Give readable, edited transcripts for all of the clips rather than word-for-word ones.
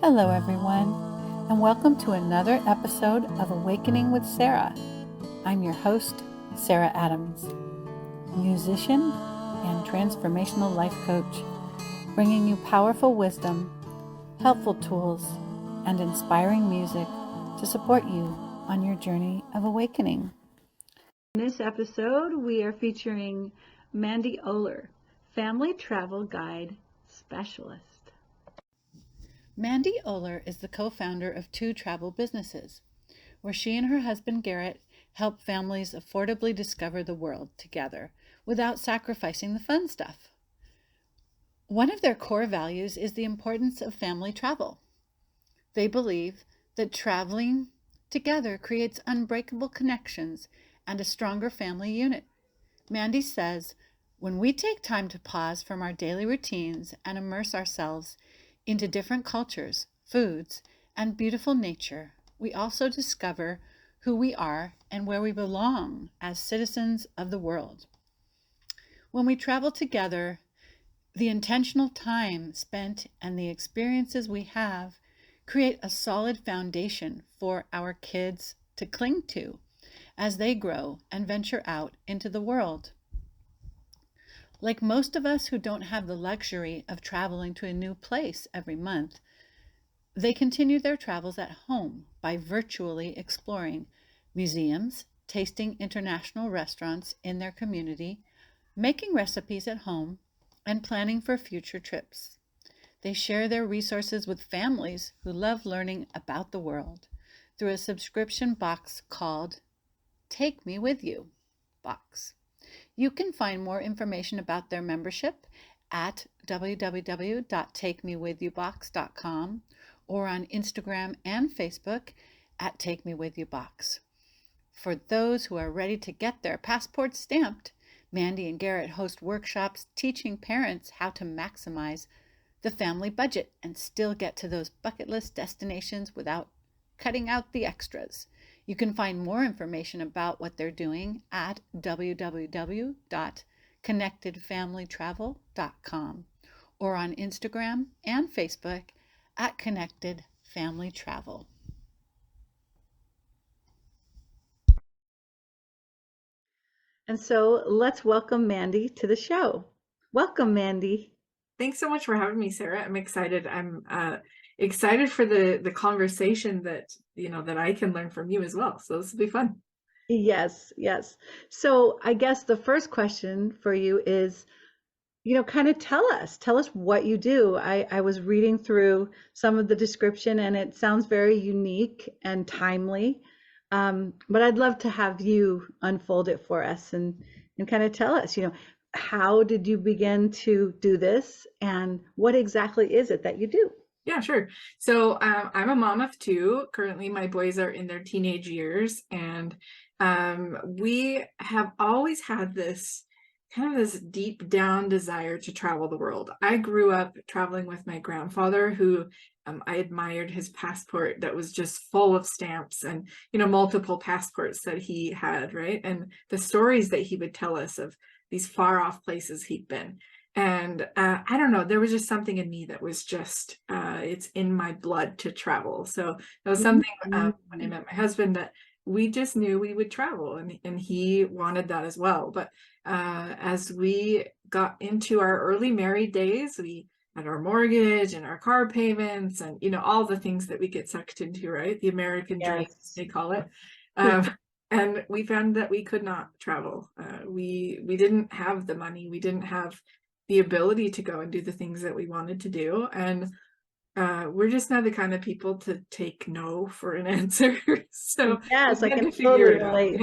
Hello, everyone, and welcome to another episode of Awakening with Sarah. I'm your host, Sarah Adams, musician and transformational life coach, bringing you powerful wisdom, helpful tools, and inspiring music to support you on your journey of awakening. In this episode, we are featuring Mandi Oler, Family Travel Guide Specialist. Mandi Oler is the co-founder of two travel businesses, where she and her husband Garrett help families affordably discover the world together without sacrificing the fun stuff. One of their core values is the importance of family travel. They believe that traveling together creates unbreakable connections and a stronger family unit. Mandi says, when we take time to pause from our daily routines and immerse ourselves into different cultures, foods, and beautiful nature, we also discover who we are and where we belong as citizens of the world. When we travel together, the intentional time spent and the experiences we have create a solid foundation for our kids to cling to as they grow and venture out into the world. Like most of us who don't have the luxury of traveling to a new place every month, they continue their travels at home by virtually exploring museums, tasting international restaurants in their community, making recipes at home, and planning for future trips. They share their resources with families who love learning about the world through a subscription box called Take Me With You box. You can find more information about their membership at www.takemewithyoubox.com or on Instagram and Facebook at Take Me With You Box. For those who are ready to get their passports stamped, Mandi and Garrett host workshops teaching parents how to maximize the family budget and still get to those bucket list destinations without cutting out the extras. You can find more information about what they're doing at www.connectedfamilytravel.com or on Instagram and Facebook at Connected Family Travel. And so let's welcome Mandi to the show. Welcome, Mandi. Thanks so much for having me, Sarah. I'm excited. I'm excited for the conversation that I can learn from you as well. So this will be fun. Yes. So I guess the first question for you is, kind of tell us what you do. I was reading through some of the description and it sounds very unique and timely. But I'd love to have you unfold it for us and kind of tell us, how did you begin to do this and what exactly is it that you do? Yeah, sure. So I'm a mom of two. Currently, my boys are in their teenage years, and we have always had this deep down desire to travel the world. I grew up traveling with my grandfather, who I admired his passport that was just full of stamps and multiple passports that he had, right? And the stories that he would tell us of these far off places he'd been. And I don't know, there was just something in me that was just, it's in my blood to travel. So that was something when I met my husband that we just knew we would travel, and he wanted that as well. But as we got into our early married days, we had our mortgage and our car payments and, all the things that we get sucked into, right? The American dream, they call it. And we found that we could not travel. We didn't have the money. We didn't have the ability to go and do the things that we wanted to do. And we're just not the kind of people to take no for an answer. So yes, we I had can to figure totally it out. relate.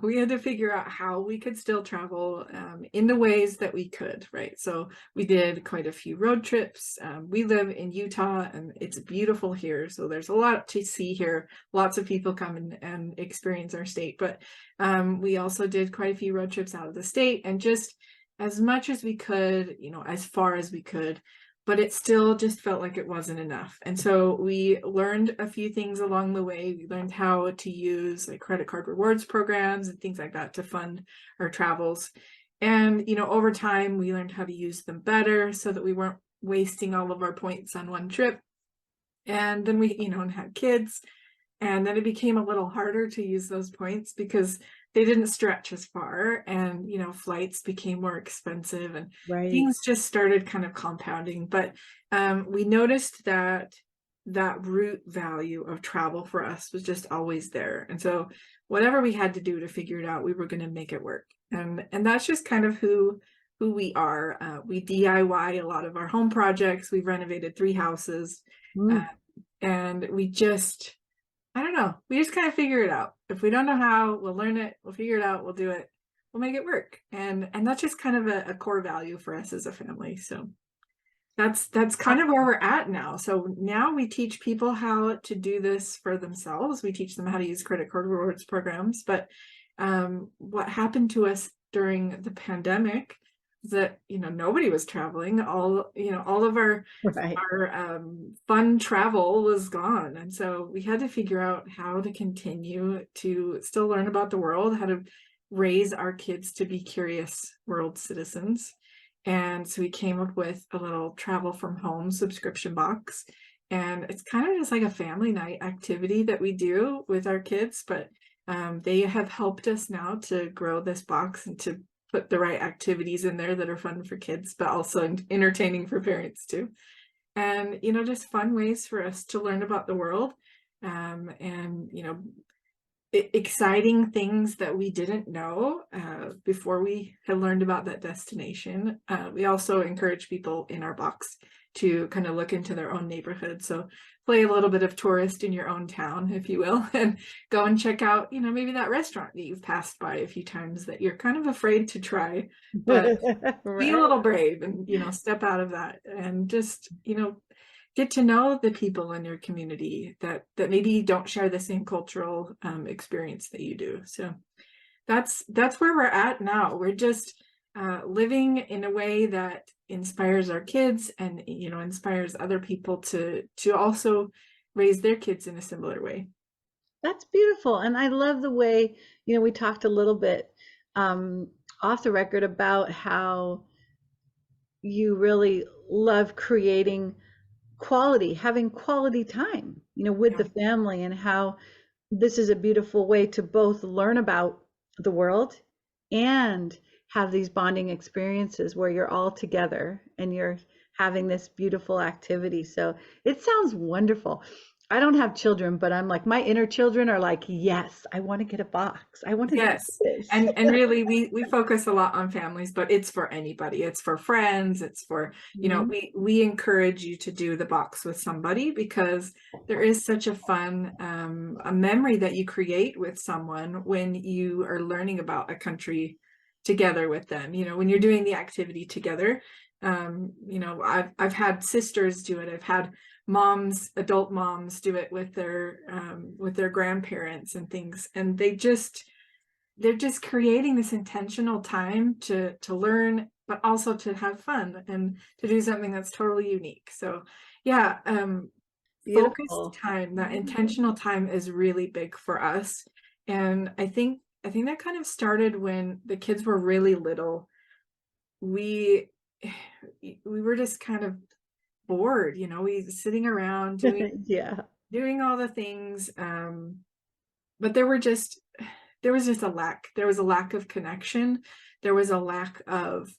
We had to figure out how we could still travel in the ways that we could, right? So we did quite a few road trips. We live in Utah and it's beautiful here. So there's a lot to see here. Lots of people come and experience our state, but we also did quite a few road trips out of the state, and just as much as we could, as far as we could, but it still just felt like it wasn't enough. And so we learned a few things along the way. We learned how to use like credit card rewards programs and things like that to fund our travels. And, over time, we learned how to use them better so that we weren't wasting all of our points on one trip. And then we, and had kids. And then it became a little harder to use those points because they didn't stretch as far, and, flights became more expensive, and Right. things just started kind of compounding. But we noticed that that root value of travel for us was just always there. And so whatever we had to do to figure it out, we were going to make it work. And that's just kind of who we are. We DIY a lot of our home projects. We've renovated 3 houses, uh, Mm. and we just, I don't know, we just kind of figure it out. If we don't know how, we'll learn it, we'll figure it out, we'll do it, we'll make it work. And that's just kind of a core value for us as a family. So that's kind of where we're at now. So now we teach people how to do this for themselves. We teach them how to use credit card rewards programs. But what happened to us during the pandemic is that, nobody was traveling. All of Right. our fun travel was gone. And so we had to figure out how to continue to still learn about the world, how to raise our kids to be curious world citizens. And so we came up with a little travel from home subscription box. And it's kind of just like a family night activity that we do with our kids, but they have helped us now to grow this box and to put the right activities in there that are fun for kids, but also entertaining for parents too. And, just fun ways for us to learn about the world. And, exciting things that we didn't know before we had learned about that destination. We also encourage people in our box to kind of look into their own neighborhood. So play a little bit of tourist in your own town, if you will, and go and check out, maybe that restaurant that you've passed by a few times that you're kind of afraid to try, but be a Right. little brave and, step out of that and just, get to know the people in your community that maybe don't share the same cultural experience that you do. So that's where we're at now. We're just living in a way that inspires our kids and, inspires other people to also raise their kids in a similar way. That's beautiful. And I love the way, we talked a little bit um, off the record about how you really love creating having quality time, with Yeah. the family, and how this is a beautiful way to both learn about the world and have these bonding experiences where you're all together and you're having this beautiful activity. So it sounds wonderful. I don't have children, but I'm like, my inner children are like, yes, I want to get a box. I want to do Yes. this. And really we focus a lot on families, but it's for anybody. It's for friends, it's for, Mhm. we encourage you to do the box with somebody because there is such a fun a memory that you create with someone when you are learning about a country together with them. When you're doing the activity together. I've had sisters do it. I've had moms, adult moms do it with their grandparents and things. And they're just creating this intentional time to learn, but also to have fun and to do something that's totally unique. So yeah, focused Beautiful. time, that Mhm. intentional time is really big for us. And I think that kind of started when the kids were really little. We we were just kind of bored, we sitting around Yeah. doing all the things. But there was just a lack. There was a lack of connection. There was a lack of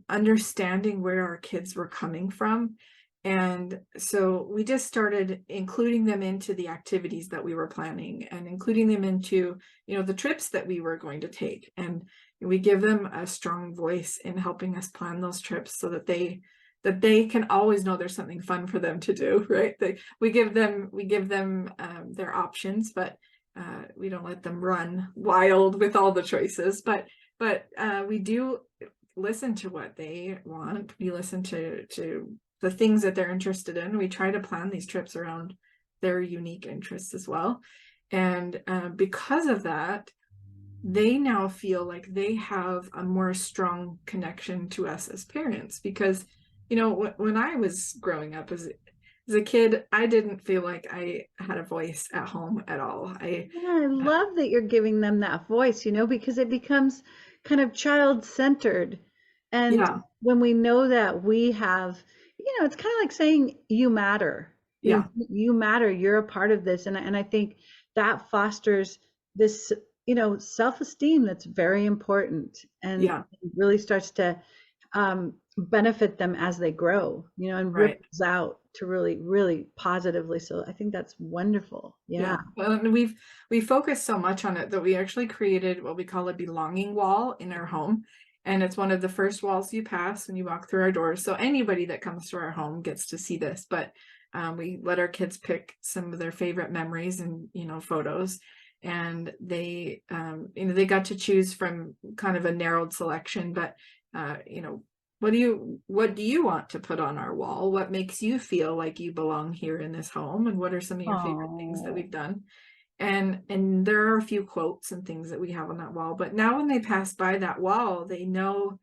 understanding where our kids were coming from. And so we just started including them into the activities that we were planning and including them into, the trips that we were going to take. And we give them a strong voice in helping us plan those trips so that they can always know there's something fun for them to do, right? We give them their options, but we don't let them run wild with all the choices. But we do listen to what they want. We listen to the things that they're interested in. We try to plan these trips around their unique interests as well. And because of that, they now feel like they have a more strong connection to us as parents because when I was growing up as a kid, I didn't feel like I had a voice at home at all. I Yeah, I uh, love that you're giving them that voice, because it becomes kind of child-centered. And yeah, when we know that we have, it's kind of like saying you matter. Yeah. You matter, you're a part of this. And I think that fosters this, self-esteem that's very important, and Yeah. really starts to benefit them as they grow, and Right. ripples out to really, really positively. So I think that's wonderful. Yeah. Yeah. Well, and we focused so much on it that we actually created what we call a belonging wall in our home. And it's one of the first walls you pass when you walk through our doors. So anybody that comes to our home gets to see this. But we let our kids pick some of their favorite memories and, photos. And they got to choose from kind of a narrowed selection. But, uh, you know, what do you want to put on our wall? What makes you feel like you belong here in this home? And what are some of your favorite things that Oh. we've done? And there are a few quotes and things that we have on that wall. But now when they pass by that wall, they know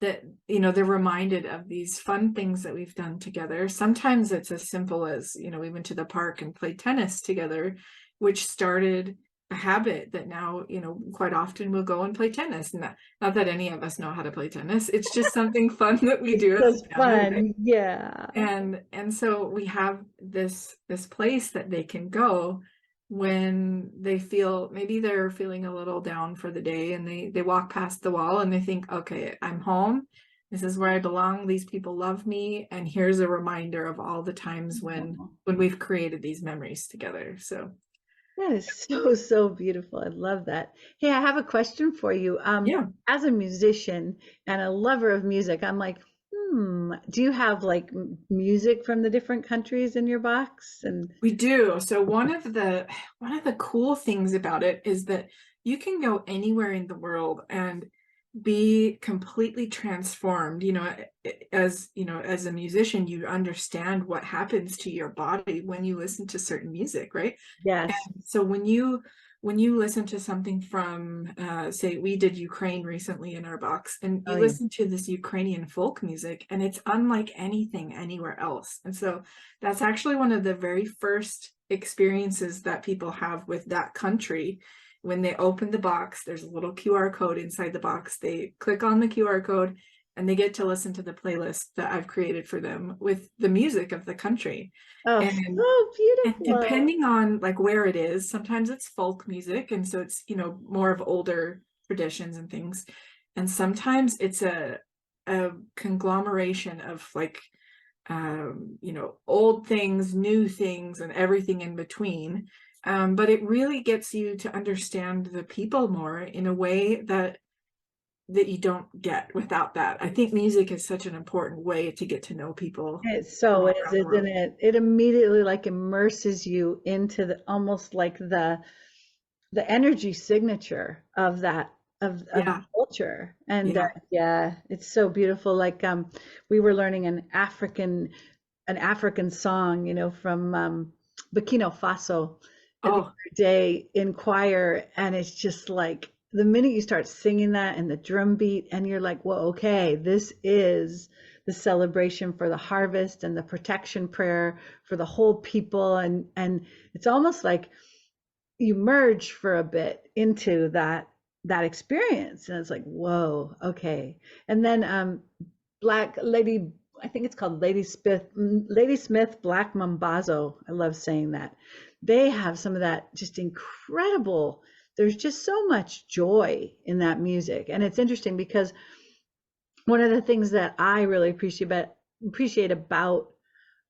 that, they're reminded of these fun things that we've done together. Sometimes it's as simple as, we went to the park and played tennis together, which started a habit that now, quite often we'll go and play tennis. Not that any of us know how to play tennis. It's just something fun that we It's do as just a family, right? fun. Yeah. And so we have this place that they can go when they feel, maybe they're feeling a little down for the day, and they walk past the wall and they think, okay, I'm home, this is where I belong, these people love me, and here's a reminder of all the times when we've created these memories together. So That is so, so beautiful. I love that. Hey, I have a question for you. yeah. As a musician and a lover of music, I'm like, do you have like music from the different countries in your box? And We do. So one of the cool things about it is that you can go anywhere in the world and be completely transformed. As a musician, you understand what happens to your body when you listen to certain music, right? yes. So when you listen to something from, say, we did Ukraine recently in our box, and Oh you yeah. listen to this Ukrainian folk music, and it's unlike anything anywhere else. And so that's actually one of the very first experiences that people have with that country. When they open the box, there's a little QR code inside the box. They click on the QR code and they get to listen to the playlist that I've created for them with the music of the country. Oh, And so and beautiful. depending on like where it is, sometimes it's folk music, and so it's, more of older traditions and things. And sometimes it's a conglomeration of like, old things, new things, and everything in between. But it really gets you to understand the people more in a way that you don't get without that. I think music is such an important way to get to know people It from so all is, around the isn't world. it? It immediately like immerses you into the almost like the energy signature of that of the Yeah, culture. And yeah. yeah, it's so beautiful. Like we were learning an African song, from Burkina Faso at the Oh, other day in choir, and it's just like the minute you start singing that and the drum beat, and you're like, well, okay, this is the celebration for the harvest and the protection prayer for the whole people, and it's almost like you merge for a bit into that experience, and it's like, whoa, okay. And then Black Lady, I think it's called Lady Smith Black Mambazo. I love saying that. They have some of that just incredible. There's just so much joy in that music, and it's interesting because one of the things that I really appreciate about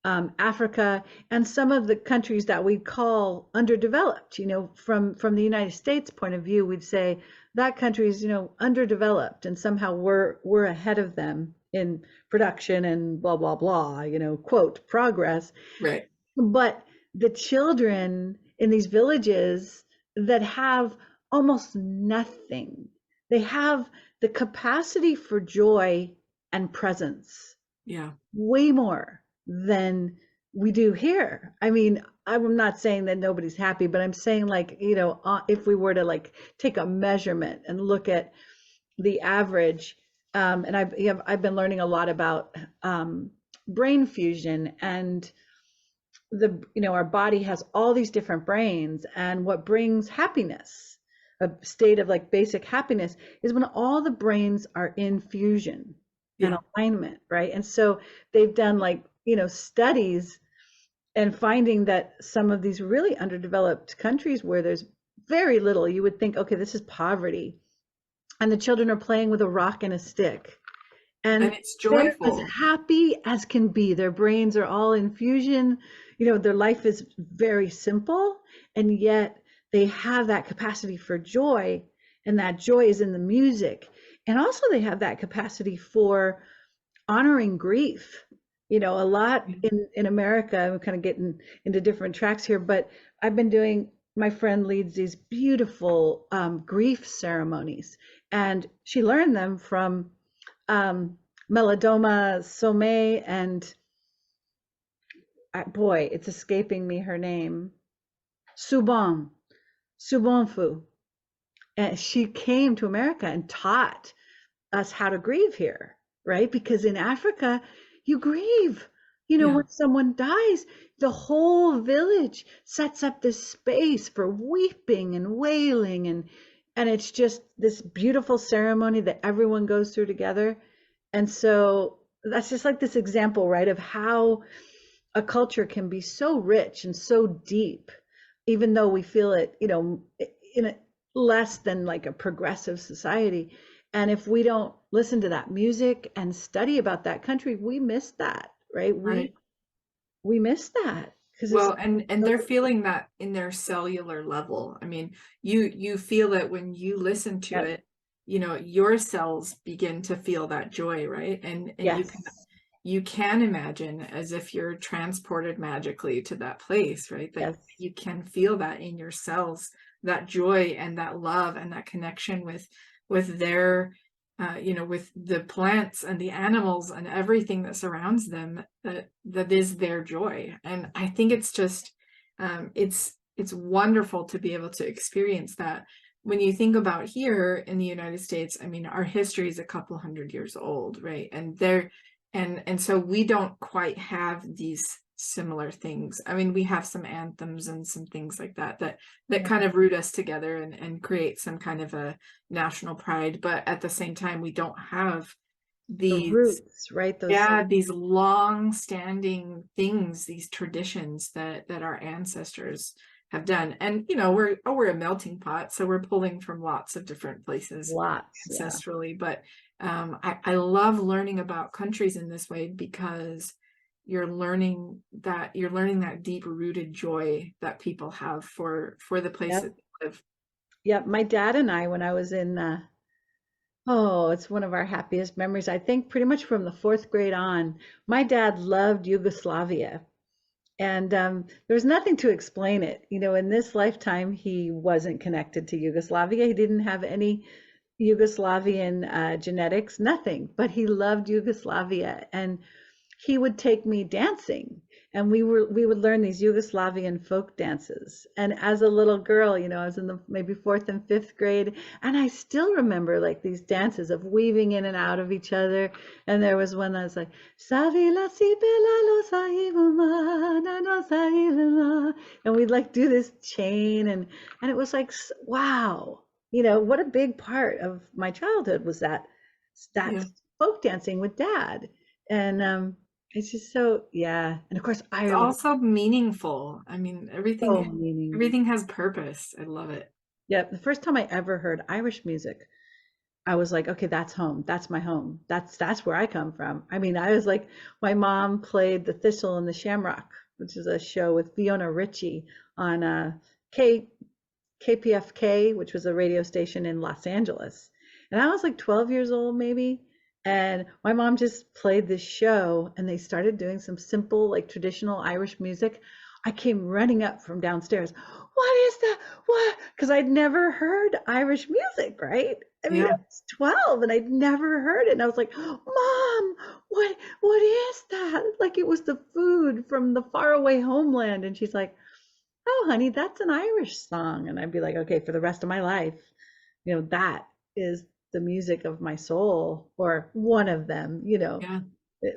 Africa and some of the countries that we call underdeveloped. From the United States point of view, we'd say that country is, underdeveloped, and somehow we're ahead of them in production and blah blah blah. Quote progress. right. But the children in these villages that have almost nothing, they have the capacity for joy and presence Yeah. way more than we do here. I mean, I'm not saying that nobody's happy, but I'm saying like, if we were to like take a measurement and look at the average, and I've been learning a lot about brain fusion, and our body has all these different brains, and what brings happiness, a state of like basic happiness, is when all the brains are in fusion and Yeah. alignment, right? And so they've done like, studies and finding that some of these really underdeveloped countries where there's very little, you would think, okay, this is poverty, and the children are playing with a rock and a stick, And and it's they're as joyful. happy as can be. Their brains are all in fusion. Their life is very simple, and yet they have that capacity for joy, and that joy is in the music. And also they have that capacity for honoring grief. A lot in America, I'm kind of getting into different tracks here, but I've been doing, my friend leads these beautiful grief ceremonies, and she learned them from Melodoma Somé and boy, it's escaping me her name. Subon, Subonfu. And she came to America and taught us how to grieve here, right? Because in Africa, you grieve. Yeah, When someone dies, the whole village sets up this space for weeping and wailing, and it's just this beautiful ceremony that everyone goes through together. And so that's just like this example, right, of how a culture can be so rich and so deep, even though we feel it, in a less than like a progressive society. And if we don't listen to that music and study about that country, we miss that, right? We right. we miss that because it's Well, and they're feeling that in their cellular level. I mean, you feel it when you listen to yep, it, your cells begin to feel that joy, right? And you can yes, you can imagine as if you're transported magically to that place, right? That yes, you can feel that in your cells, that joy and that love and that connection with their with the plants and the animals and everything that surrounds them, that is their joy. And I think it's just it's wonderful to be able to experience that. When you think about here in the United States, I mean, our history is a couple hundred years old, right? And so we don't quite have these similar things. I mean, we have some anthems and some things like that yeah. kind of root us together and create some kind of a national pride, but at the same time we don't have The these, roots, right? Those, yeah, these long standing things, these traditions that our ancestors have done. And we're a melting pot, so we're pulling from lots of different places lots, yeah. ancestrally. But I love learning about countries in this way because you're learning that deep rooted joy that people have for the place that Yep, they live. yep. My dad and I, when I was in oh, it's one of our happiest memories. I think pretty much from the fourth grade on, my dad loved Yugoslavia. And there was nothing to explain it. In this lifetime, he wasn't connected to Yugoslavia. He didn't have any Yugoslavian genetics, nothing, but he loved Yugoslavia. And he would take me dancing, and we would learn these Yugoslavian folk dances. And as a little girl, I was in the maybe fourth and fifth grade, and I still remember like these dances of weaving in and out of each other. And there was one that was like Savila si bella lo saivama, na no saivama, and we'd like do this chain, and it was like wow, what a big part of my childhood was that Yeah, folk dancing with dad. And it's just so, yeah. And of course, it's Ireland, also meaningful. I mean, so everything meaning. everything has purpose. I love it. Yeah, the first time I ever heard Irish music, I was like, okay, that's home. That's my home. That's where I come from. I mean, I was like, my mom played The Thistle and the Shamrock, which is a show with Fiona Ritchie on K KPFK, which was a radio station in Los Angeles. And I was like 12 years old, maybe. And my mom just played this show, and they started doing some simple, like traditional Irish music. I came running up from downstairs. What is that? What? Because I'd never heard Irish music, right? I mean, I Yeah, was 12 and I'd never heard it. And I was like, Mom, what is that? Like it was the food from the faraway homeland. And she's like, oh, honey, that's an Irish song. And I'd be like, okay, for the rest of my life, that is the music of my soul, or one of them. yeah.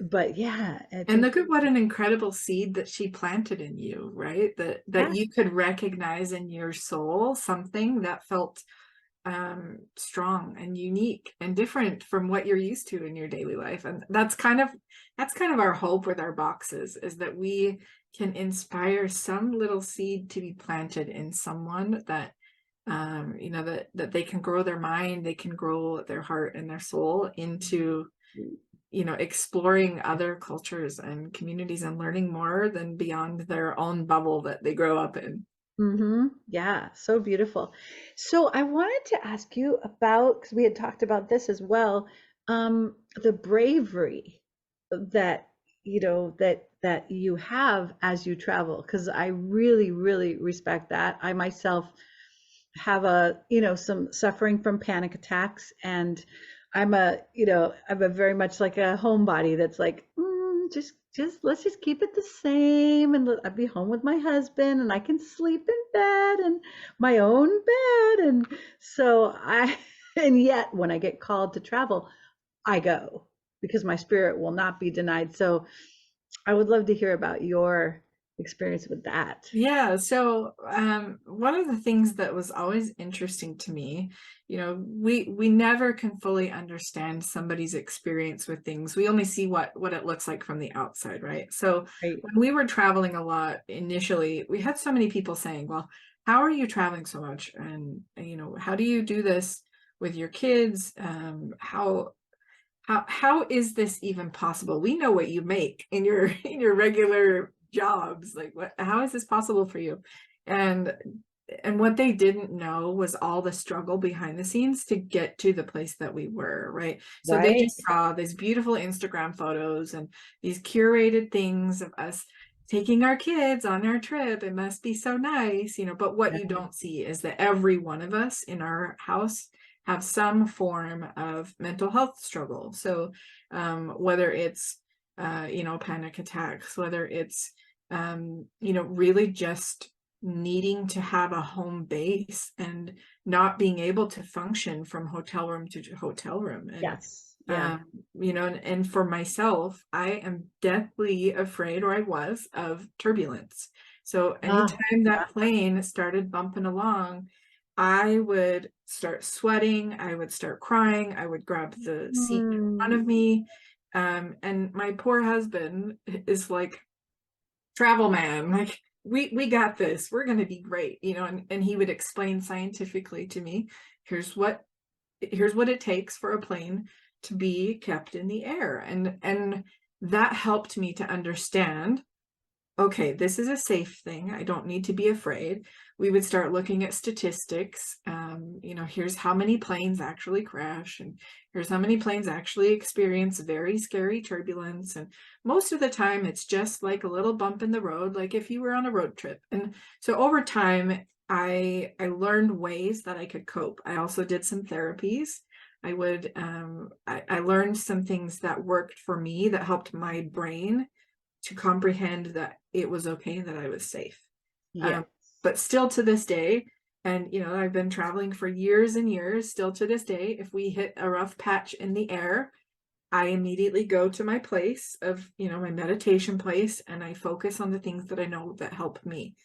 But yeah, it's And look at what an incredible seed that she planted in you, right? That yeah, you could recognize in your soul something that felt strong and unique and different from what you're used to in your daily life. And that's kind of our hope with our boxes, is that we can inspire some little seed to be planted in someone that that they can grow their mind, they can grow their heart and their soul into exploring other cultures and communities and learning more than beyond their own bubble that they grow up in. Yeah, so beautiful. So I wanted to ask you about, because we had talked about this as well, the bravery that that you have as you travel, because I really, really respect that. I myself have some suffering from panic attacks, and I'm a very much like a homebody that's like, just let's just keep it the same, and I'd be home with my husband, and I can sleep in bed and my own bed, and so I and yet when I get called to travel, I go because my spirit will not be denied. So I would love to hear about your experience with that. Yeah, so one of the things that was always interesting to me, we never can fully understand somebody's experience with things. We only see what it looks like from the outside, right? So Right. when we were traveling a lot initially, we had so many people saying, "Well, how are you traveling so much? And how do you do this with your kids? How is this even possible? We know what you make in your in your regular jobs. Like how is this possible for you?" And what they didn't know was all the struggle behind the scenes to get to the place that we were, right? So they Right. just saw these beautiful Instagram photos and these curated things of us taking our kids on our trip. It must be so nice, but what you don't see is that every one of us in our house have some form of mental health struggle. So whether it's panic attacks, whether it's really just needing to have a home base and not being able to function from hotel room to hotel room. And Yes. Yeah. and for myself, I am deathly afraid, or I was, of turbulence. So Ah, anytime that plane started bumping along, I would start sweating, I would start crying, I would grab the seat in front mm, of me. And my poor husband is like, travel man, like we got this, we're going to be great, and he would explain scientifically to me, here's what it takes for a plane to be kept in the air. And that helped me to understand, okay, this is a safe thing. I don't need to be afraid. We would start looking at statistics. Here's how many planes actually crash, and here's how many planes actually experience very scary turbulence. And most of the time, it's just like a little bump in the road, like if you were on a road trip. And so over time, I learned ways that I could cope. I also did some therapies. I learned some things that worked for me that helped my brain to comprehend that it was okay, that I was safe. yes. Um, but still to this day, and I've been traveling for years and years, still to this day, if we hit a rough patch in the air, I immediately go to my place of, my meditation place, and I focus on the things that I know that help me.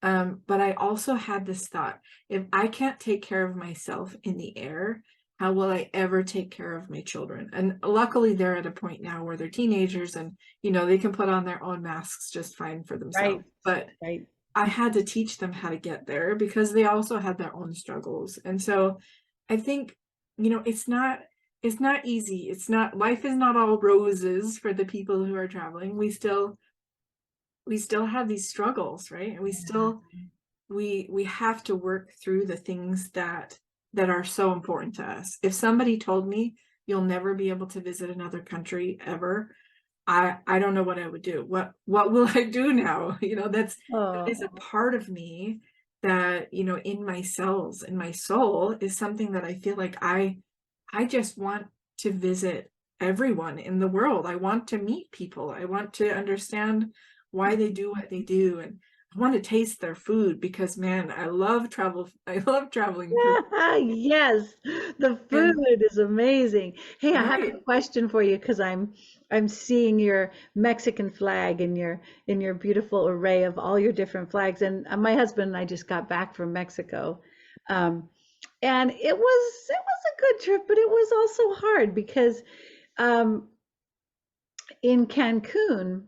But I also had this thought, if I can't take care of myself in the air, how will I ever take care of my children? And luckily they're at a point now where they're teenagers and, they can put on their own masks just fine for Right. themselves. But Right. I had to teach them how to get there because they also had their own struggles. And so I think, it's not easy. It's not, life is not all roses for the people who are traveling. We still have these struggles, right? And we have to work through the things that are so important to us. If somebody told me you'll never be able to visit another country ever, I don't know what I would do. What will I do now? That is a Oh, part of me that, in my cells, in my soul, is something that I feel like I just want to visit everyone in the world. I want to meet people. I want to understand why they do what they do, and I want to taste their food because, man, I love travel. I love traveling for yes. The and food is amazing. Hey, I have right. a question for you because I'm seeing your Mexican flag in your beautiful array of all your different flags. And my husband and I just got back from Mexico. Um, and it was a good trip, but it was also hard because um, in Cancun,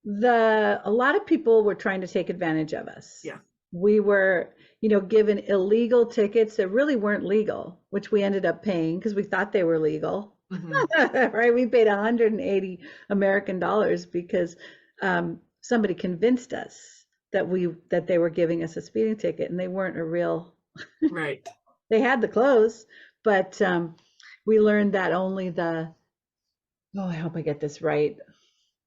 A lot of people were trying to take advantage of us. Yeah. We were, given illegal tickets that really weren't legal, which we ended up paying because we thought they were legal. Hmm. Right? We paid 180 American dollars because somebody convinced us that they were giving us a speeding ticket, and they weren't a real. Right. They had the clothes, but we learned that only oh, I hope I get this right.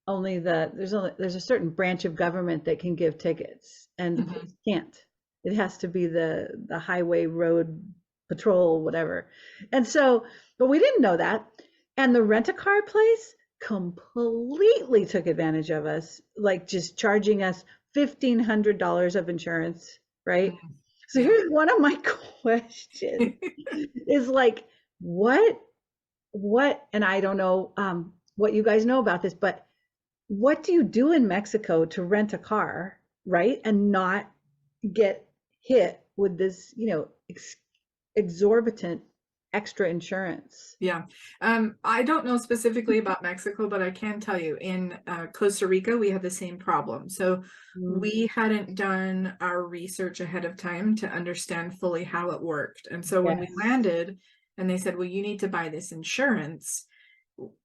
There's a certain branch of government that can give tickets, and the Hmm. police can't. It has to be the highway road patrol, whatever. And so, but we didn't know that. And the rent-a-car place completely took advantage of us, like just charging us $1,500 of insurance, right? Hmm. So Yeah. here's one of my questions is like, what, and I don't know what you guys know about this, but what do you do in Mexico to rent a car, right? And not get hit with this, exorbitant extra insurance. Yeah. I don't know specifically about Mexico, but I can tell you in Costa Rica, we have the same problem. So Mm, we hadn't done our research ahead of time to understand fully how it worked. And so when we yes. landed and they said, well, you need to buy this insurance,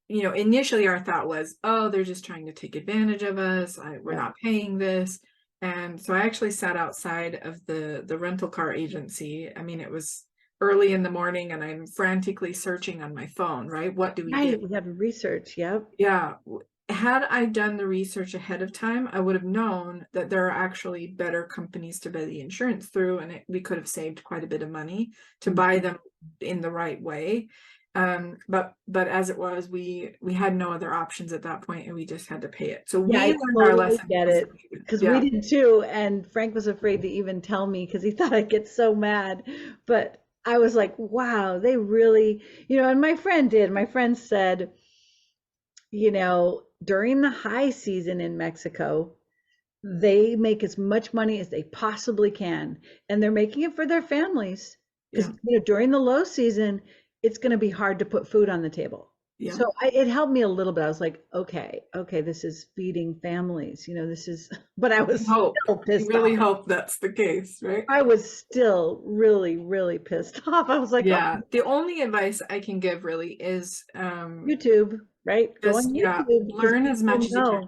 initially our thought was, oh, they're just trying to take advantage of us. We're Yeah. not paying this. And so I actually sat outside of the rental car agency. I mean, it was early in the morning and I'm frantically searching on my phone, right? What do we do? Right. We have research. Yep. Yeah. Had I done the research ahead of time, I would have known that there are actually better companies to buy the insurance through, and we could have saved quite a bit of money to Mhm. buy them in the right way. But as it was, we had no other options at that point, and we just had to pay it. So Yeah, we I learned our totally lesson in get Costa it Rica. because we Yeah. did too. And Frank was afraid to even tell me because he thought I'd get so mad. But I was like, wow, they really, and my friend did. My friend said, during the high season in Mexico, they make as much money as they possibly can, and they're making it for their families because Yeah. during the low season, it's going to be hard to put food on the table. Yeah. So it helped me a little bit. I was like, okay, okay, this is feeding families. This is, but I We was hope. still We pissed really off. hope that's the case, right? I was still really, really pissed off. I was like, oh, Yeah. The only advice I can give really is YouTube, right? Go on just, yeah, YouTube because learn as people much as you can. know.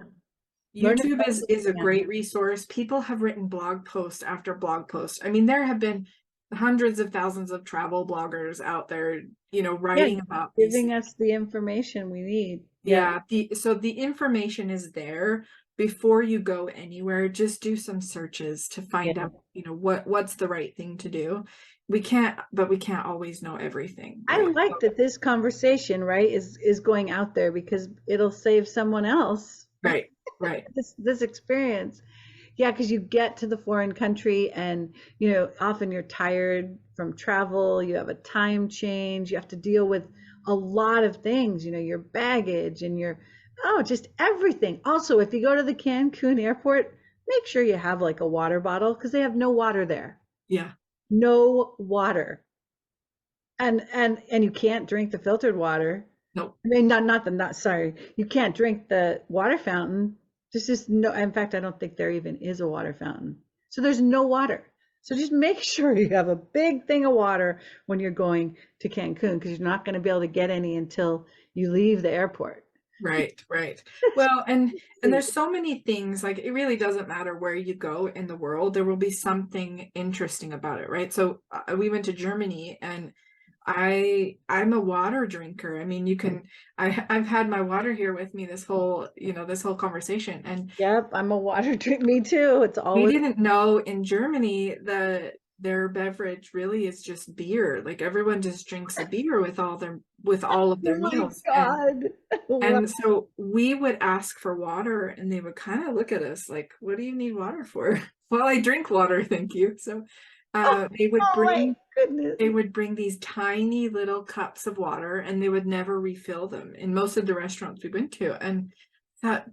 Learn as YouTube much is as is a you can. great resource. People have written blog post after blog post. I mean, there have been hundreds of thousands of travel bloggers out there, Yeah, writing about these giving things. us the information we need. Yeah. Yeah, the information is there before you go anywhere. Just do some searches to find Yeah. out, what's the right thing to do. But we can't always know everything, I right? like that this conversation, right, is going out there because it'll save someone else Right, right. this experience. Yeah, because you get to the foreign country and often you're tired from travel, you have a time change, you have to deal with a lot of things, your baggage and just everything. Also, if you go to the Cancun airport, make sure you have like a water bottle because they have no water there. Yeah. No water. And you can't drink the filtered water. No. I mean, not sorry. You can't drink the water fountain. There's just no, in fact, I don't think there even is a water fountain. So there's no water. So just make sure you have a big thing of water when you're going to Cancun because you're not going to be able to get any until you leave the airport. Right, right. Well, and there's so many things, like it really doesn't matter where you go in the world, there will be something interesting about it, right? So we went to Germany and I'm a water drinker. I mean, I've had my water here with me this whole conversation, and Yep, I'm a water drink. Me too. It's we always, didn't know in Germany that their beverage really is just beer. Like everyone just drinks a beer with all of their oh my meals. And God. Wow. And so we would ask for water and they would kind of look at us like, what do you need water for? Well, I drink water, thank you. So Oh, they would oh my bring goodness. they would bring these tiny little cups of water and they would never refill them in most of the restaurants we went to. And thought,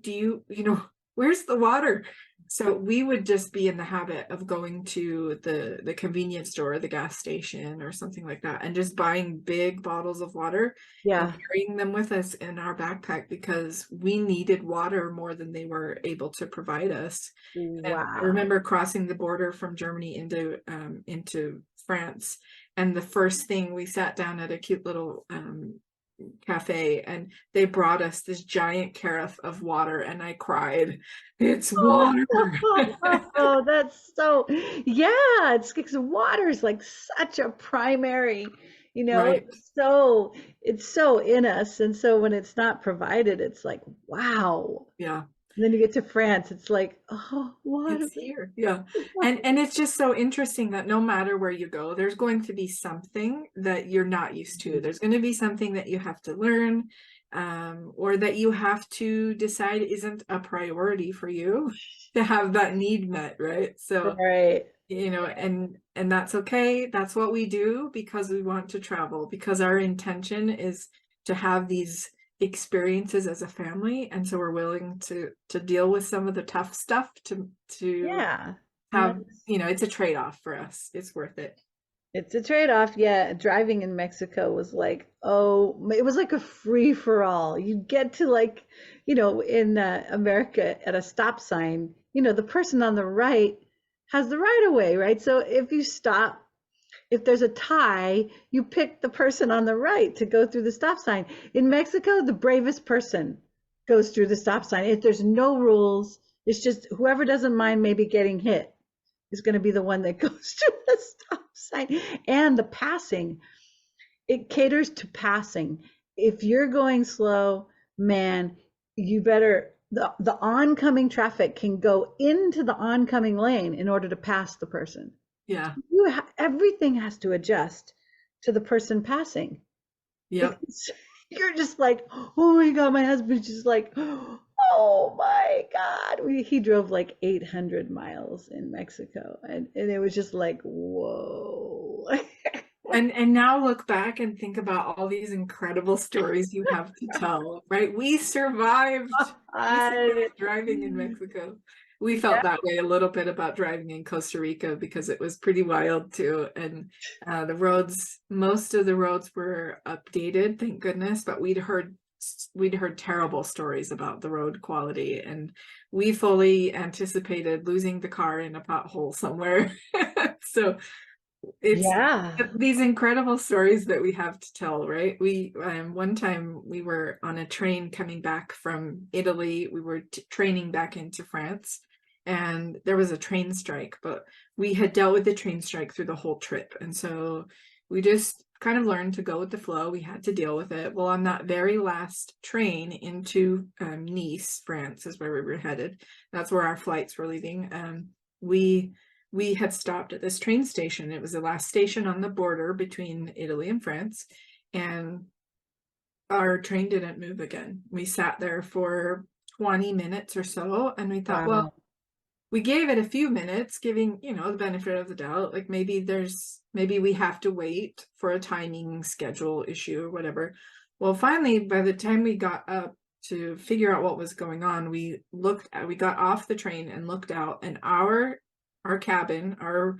where's the water? So we would just be in the habit of going to the convenience store, the gas station or something like that, and just buying big bottles of water and Yeah. carrying them with us in our backpack because we needed water more than they were able to provide us. And I Wow. remember crossing the border from Germany into France, and the first thing we sat down at a cute little cafe, and they brought us this giant carafe of water, and I cried. It's water. Oh, that's so, yeah, it's because water is like such a primary, Right. it's so in us. And so when it's not provided, it's like, wow. Yeah. And then you get to France, it's like, oh, water. It's here. Yeah. And it's just so interesting that no matter where you go, there's going to be something that you're not used to. There's going to be something that you have to learn, or that you have to decide isn't a priority for you to have that need met, right? So, Right. and that's okay. That's what we do because we want to travel, because our intention is to have these experiences as a family, and so we're willing to deal with some of the tough stuff to Yeah. have, Nice. it's a trade-off for us. It's worth it. It's a trade-off. Yeah, driving in Mexico was like, oh, it was like a free for all. You get to like, in America at a stop sign, the person on the right has the right of way, right? So if you stop, if there's a tie, you pick the person on the right to go through the stop sign. In Mexico, the bravest person goes through the stop sign. If there's no rules, it's just whoever doesn't mind maybe getting hit is going to be the one that goes to the stop sign. And the passing, it caters to passing. If you're going slow, man, you better, the oncoming traffic can go into the oncoming lane in order to pass the person. Yeah. Everything has to adjust to the person passing, Yep. because you're just like, oh my God, my husband's just like, oh my God. He drove like 800 miles in Mexico, and it was just like, whoa. And now look back and think about all these incredible stories you have to tell, right? We survived. We I, survived driving in Mexico. We yeah, felt that way a little bit about driving in Costa Rica because it was pretty wild too. And the roads, most of the roads were updated, thank goodness, but we'd heard terrible stories about the road quality, and we fully anticipated losing the car in a pothole somewhere. So it's yeah. these incredible stories that we have to tell, right? We one time we were on a train coming back from Italy. We were training back into France, and there was a train strike, but we had dealt with the train strike through the whole trip, and so we just kind of learned to go with the flow. We had to deal with it. Well, on that very last train into Nice, France, is where we were headed. That's where our flights were leaving. We we had stopped at this train station. It was the last station on the border between Italy and France, and our train didn't move again. We sat there for 20 minutes or so, and we thought, well, Wow. we gave it a few minutes, giving, the benefit of the doubt. Like maybe we have to wait for a timing schedule issue or whatever. Well, finally, by the time we got up to figure out what was going on, we got off the train and looked out, and our cabin, our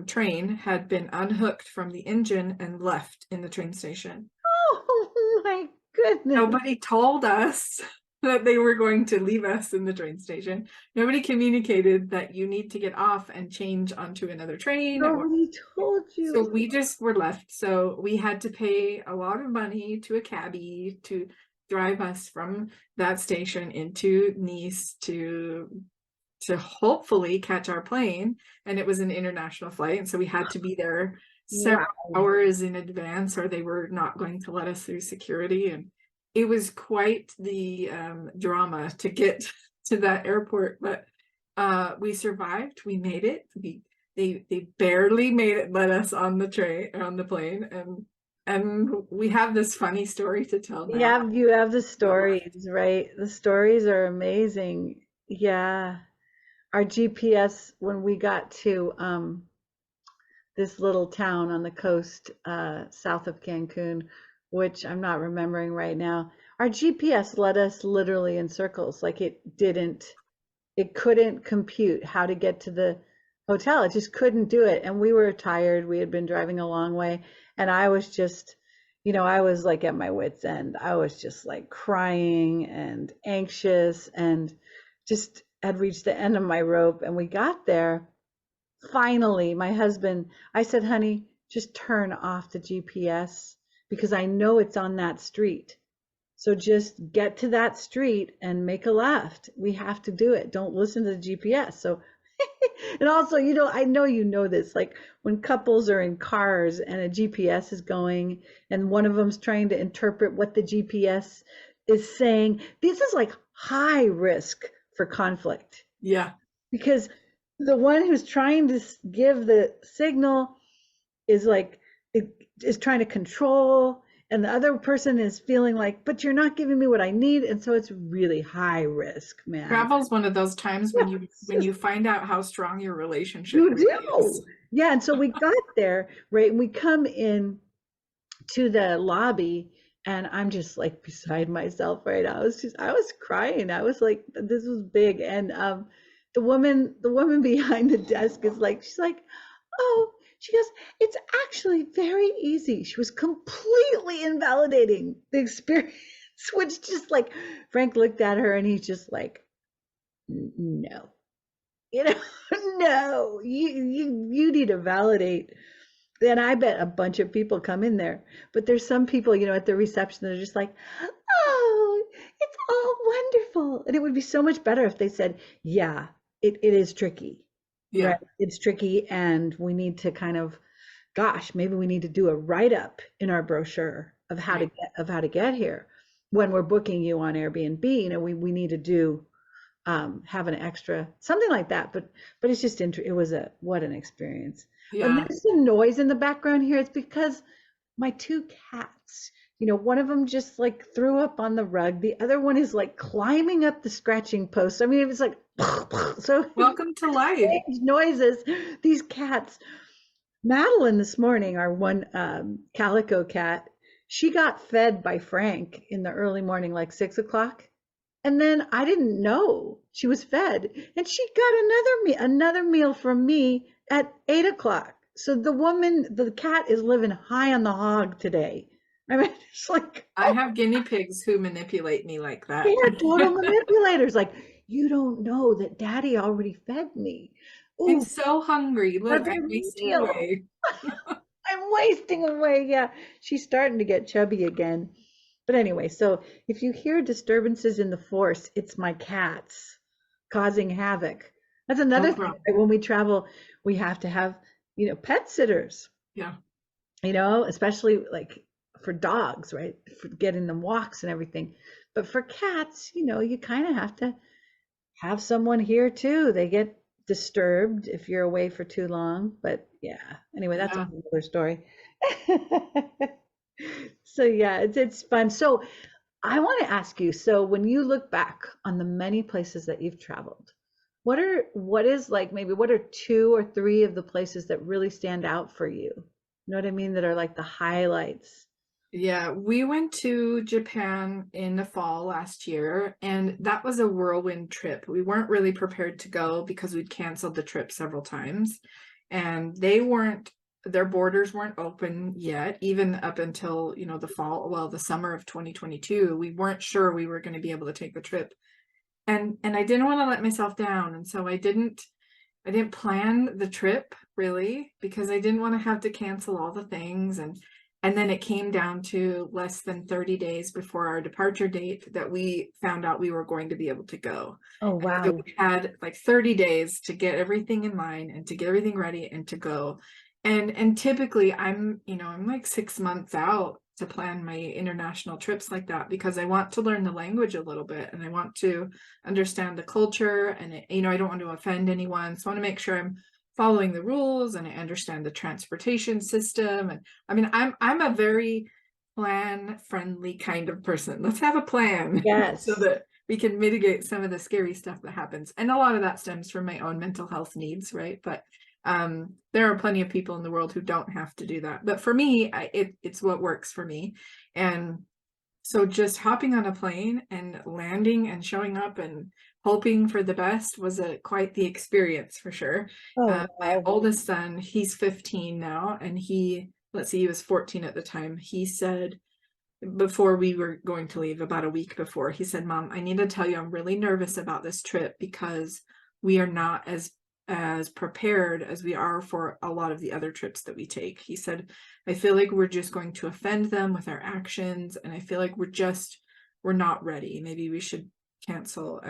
train had been unhooked from the engine and left in the train station. Oh my goodness. Nobody told us that they were going to leave us in the train station. Nobody communicated that you need to get off and change onto another train. Nobody told So you. we just were left. So we had to pay a lot of money to a cabbie to drive us from that station into Nice to hopefully catch our plane. And it was an international flight, and so we had to be there several Wow. hours in advance, or they were not going to let us through security. And it was quite the drama to get to that airport, but we survived. We made it. They barely made it, let us on the train, on the plane, and we have this funny story to tell now. You have the stories, right? The stories are amazing. Yeah. Our GPS, when we got to this little town on the coast south of Cancun, which I'm not remembering right now, our GPS led us literally in circles. Like, it didn't it couldn't compute how to get to the hotel. It just couldn't do it. And we were tired. We had been driving a long way. And I was just, I was like at my wit's end. I was just like crying and anxious and just had reached the end of my rope. And we got there. Finally, my husband, I said, honey, just turn off the GPS because I know it's on that street. So just get to that street and make a left. We have to do it. Don't listen to the GPS. So, and also, I know this, like when couples are in cars and a GPS is going and one of them's trying to interpret what the GPS is saying, this is like high risk for conflict. Yeah. Because the one who's trying to give the signal is like, is trying to control, and the other person is feeling like, but you're not giving me what I need. And so it's really high risk, man. Travel's one of those times when you find out how strong your relationship You really do. is. Yeah. And so we got there, right? And we come in to the lobby and I'm just like beside myself, right? I was crying. I was like, this was big. And the woman behind the desk is like, she's like, oh, she goes, it's actually very easy. She was completely invalidating the experience, which just like Frank looked at her and he's just like, no, no, you need to validate. Then I bet a bunch of people come in there, but there's some people, at the reception, they're just like, oh, it's all wonderful. And it would be so much better if they said, yeah, it is tricky. Yeah. Right? It's tricky. And we need to kind of, gosh, maybe we need to do a write-up in our brochure of how to get here. When we're booking you on Airbnb, we need to do have an extra something like that. But it's just it was what an experience. Yeah. And there's some noise in the background here. It's because my two cats, one of them just like threw up on the rug. The other one is like climbing up the scratching post. I mean, it was like, so welcome to life. Noises. These cats. Madeline this morning, our one calico cat, she got fed by Frank in the early morning, like 6 o'clock. And then I didn't know she was fed. And she got another meal from me at 8 o'clock. So the cat is living high on the hog today. I mean, it's like, I have guinea pigs who manipulate me like that. They are total manipulators. Like, you don't know that daddy already fed me. Ooh, I'm so hungry. Look, I'm wasting away. I'm wasting away. Yeah, she's starting to get chubby again. But anyway, so if you hear disturbances in the force, it's my cats causing havoc. That's another thing. Right? When we travel, we have to have, pet sitters. Yeah. Especially like for dogs, right? For getting them walks and everything. But for cats, you kind of have to have someone here too. They get disturbed if you're away for too long. But yeah, anyway, that's another story. So yeah, it's fun. So I want to ask you, so when you look back on the many places that you've traveled, what are 2 or 3 of the places that really stand out for you? You know what I mean? That are like the highlights. Yeah, we went to Japan in the fall last year, and that was a whirlwind trip. We weren't really prepared to go because we'd canceled the trip several times, and their borders weren't open yet, even up until, the summer of 2022. We weren't sure we were going to be able to take the trip. And I didn't want to let myself down. And so I didn't plan the trip really, because I didn't want to have to cancel all the things. And then it came down to less than 30 days before our departure date that we found out we were going to be able to go. Oh, wow. So we had like 30 days to get everything in line and to get everything ready and to go. And typically I'm like 6 months out to plan my international trips like that, because I want to learn the language a little bit and I want to understand the culture, and I don't want to offend anyone. So I want to make sure I'm following the rules and I understand the transportation system. And I mean, I'm a very plan friendly kind of person. Let's have a plan. Yes. So that we can mitigate some of the scary stuff that happens. And a lot of that stems from my own mental health needs, right? But there are plenty of people in the world who don't have to do that. But for me, it's what works for me. And So just hopping on a plane and landing and showing up and hoping for the best was a quite the experience for sure. Oh, My wow. oldest son, he's 15 now, and let's see, he was 14 at the time. He said, before we were going to leave, about a week before, he said, "Mom, I need to tell you I'm really nervous about this trip because we are not as prepared as we are for a lot of the other trips that we take." He said, "I feel like we're just going to offend them with our actions, and I feel like we're not ready. Maybe we should cancel."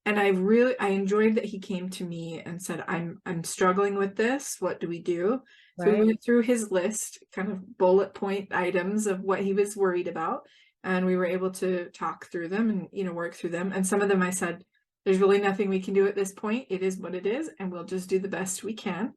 And I enjoyed that he came to me and said, I'm struggling with this. What do we do?" So we Right. went through his list, kind of bullet point items of what he was worried about, and we were able to talk through them and, work through them. And some of them I said, "There's really nothing we can do at this point. It is what it is, and we'll just do the best we can."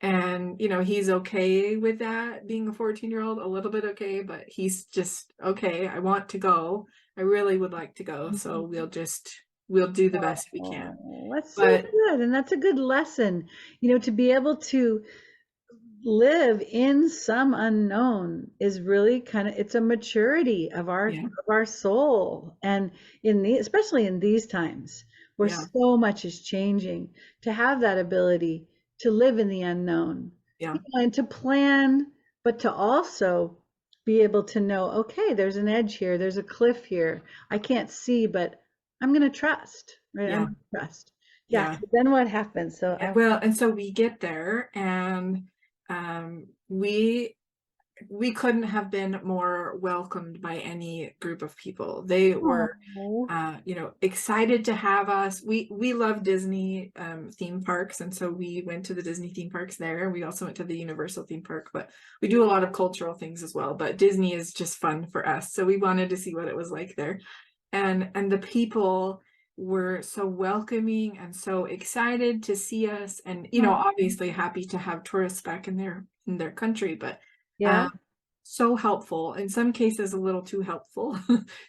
And, he's okay with that, being a 14-year-old, a little bit okay, but he's just, "Okay, I want to go. I really would like to go. So we'll do the best we can." Oh, that's so But good. And that's a good lesson, to be able to live in some unknown is really kind of, it's a maturity of yeah, our soul. And especially in these times where yeah, so much is changing, to have that ability to live in the unknown, yeah, and to plan, but to also be able to know, okay, there's an edge here, there's a cliff here, I can't see, but I'm going to trust, right? I'm yeah, going to trust. Yeah. yeah. So then what happens? So Well, and so we get there, and we couldn't have been more welcomed by any group of people. They were, oh, excited to have us. We love Disney theme parks, and so we went to the Disney theme parks there. We also went to the Universal theme park, but we do a lot of cultural things as well. But Disney is just fun for us, so we wanted to see what it was like there. And the people were so welcoming and so excited to see us, and oh, obviously happy to have tourists back in their country, but yeah. um so helpful, in some cases a little too helpful.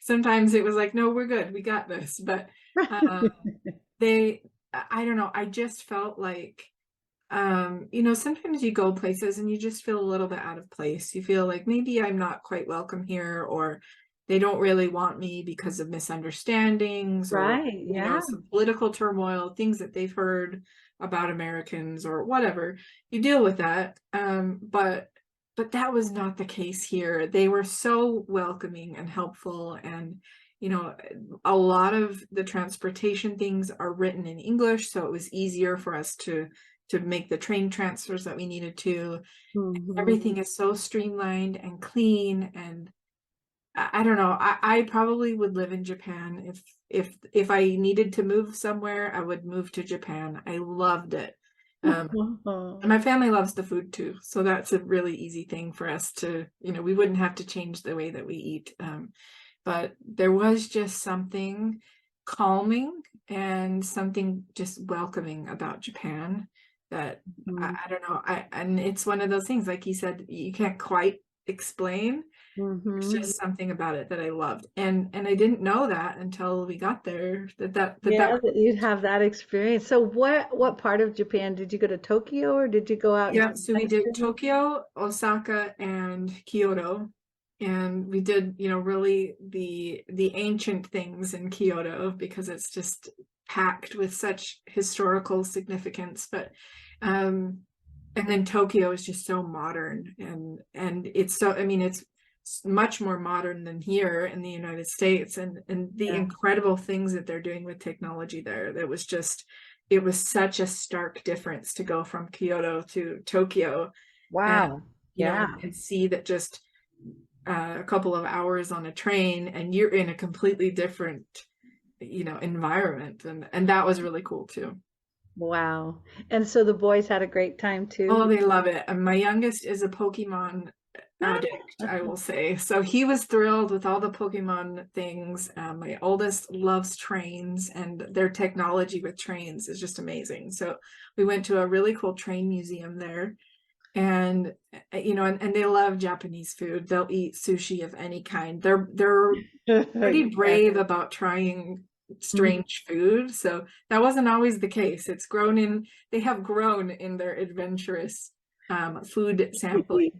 Sometimes it was like, "No, we're good, we got this." But uh, they I don't know, I just felt like, sometimes you go places and you just feel a little bit out of place. You feel like maybe I'm not quite welcome here, or they don't really want me because of misunderstandings, or, Right, yeah. some political turmoil, things that they've heard about Americans or whatever. You deal with that. But that was not the case here. They were so welcoming and helpful, and you know, a lot of the transportation things are written in English, so it was easier for us to make the train transfers that we needed to. Mhm. Everything is so streamlined and clean, and I don't know. I probably would live in Japan if I needed to move somewhere. I would move to Japan. I loved it. Um, and my family loves the food too, so that's a really easy thing for us to, we wouldn't have to change the way that we eat. But there was just something calming and something just welcoming about Japan that Mhm. I don't know. And it's one of those things, like you said, you can't quite explain. There's Mhm. just something about it that I loved, and I didn't know that until we got there, that Yeah, that you'd have that experience. So what part of Japan did you go to, Tokyo, or did you go out into Yeah, the so we did country? Tokyo, Osaka, and Kyoto. And we did, really the ancient things in Kyoto because it's just packed with such historical significance. But and then Tokyo is just so modern, and it's so, I mean, it's much more modern than here in the United States, and the Yeah. incredible things that they're doing with technology there. It was such a stark difference to go from Kyoto to Tokyo, and Wow. Yeah. and see that just a couple of hours on a train and you're in a completely different, environment, and that was really cool too. Wow. And so the boys had a great time too? Oh, they love it. And my youngest is a Pokemon addict, I will say. So he was thrilled with all the Pokemon things. My oldest loves trains, and their technology with trains is just amazing. So we went to a really cool train museum there, and and they love Japanese food. They'll eat sushi of any kind. They're pretty Yeah. brave about trying Mhm. strange food. So that wasn't always the case. They have grown in their adventurous food sampling.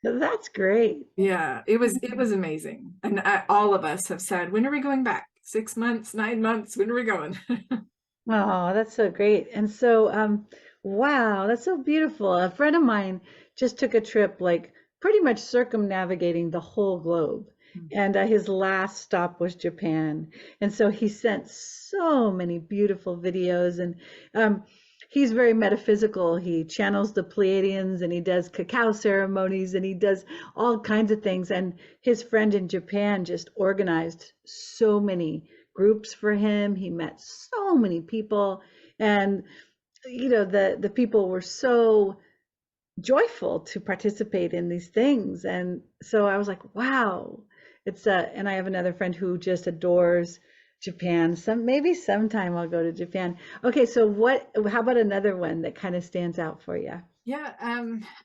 That's great. Yeah, it was amazing. And all of us have said, when are we going back? 6 months, 9 months, when are we going? Oh, that's so great. And so, wow, that's so beautiful. A friend of mine just took a trip, like pretty much circumnavigating the whole globe. And his last stop was Japan. And so he sent so many beautiful videos. And he's very metaphysical. He channels the Pleiadians and he does cacao ceremonies and he does all kinds of things. And his friend in Japan just organized so many groups for him. He met so many people, and the people were so joyful to participate in these things. And so I was like, wow, and I have another friend who just adores Japan. Maybe sometime I'll go to Japan. Okay, so how about another one that kind of stands out for you? Yeah,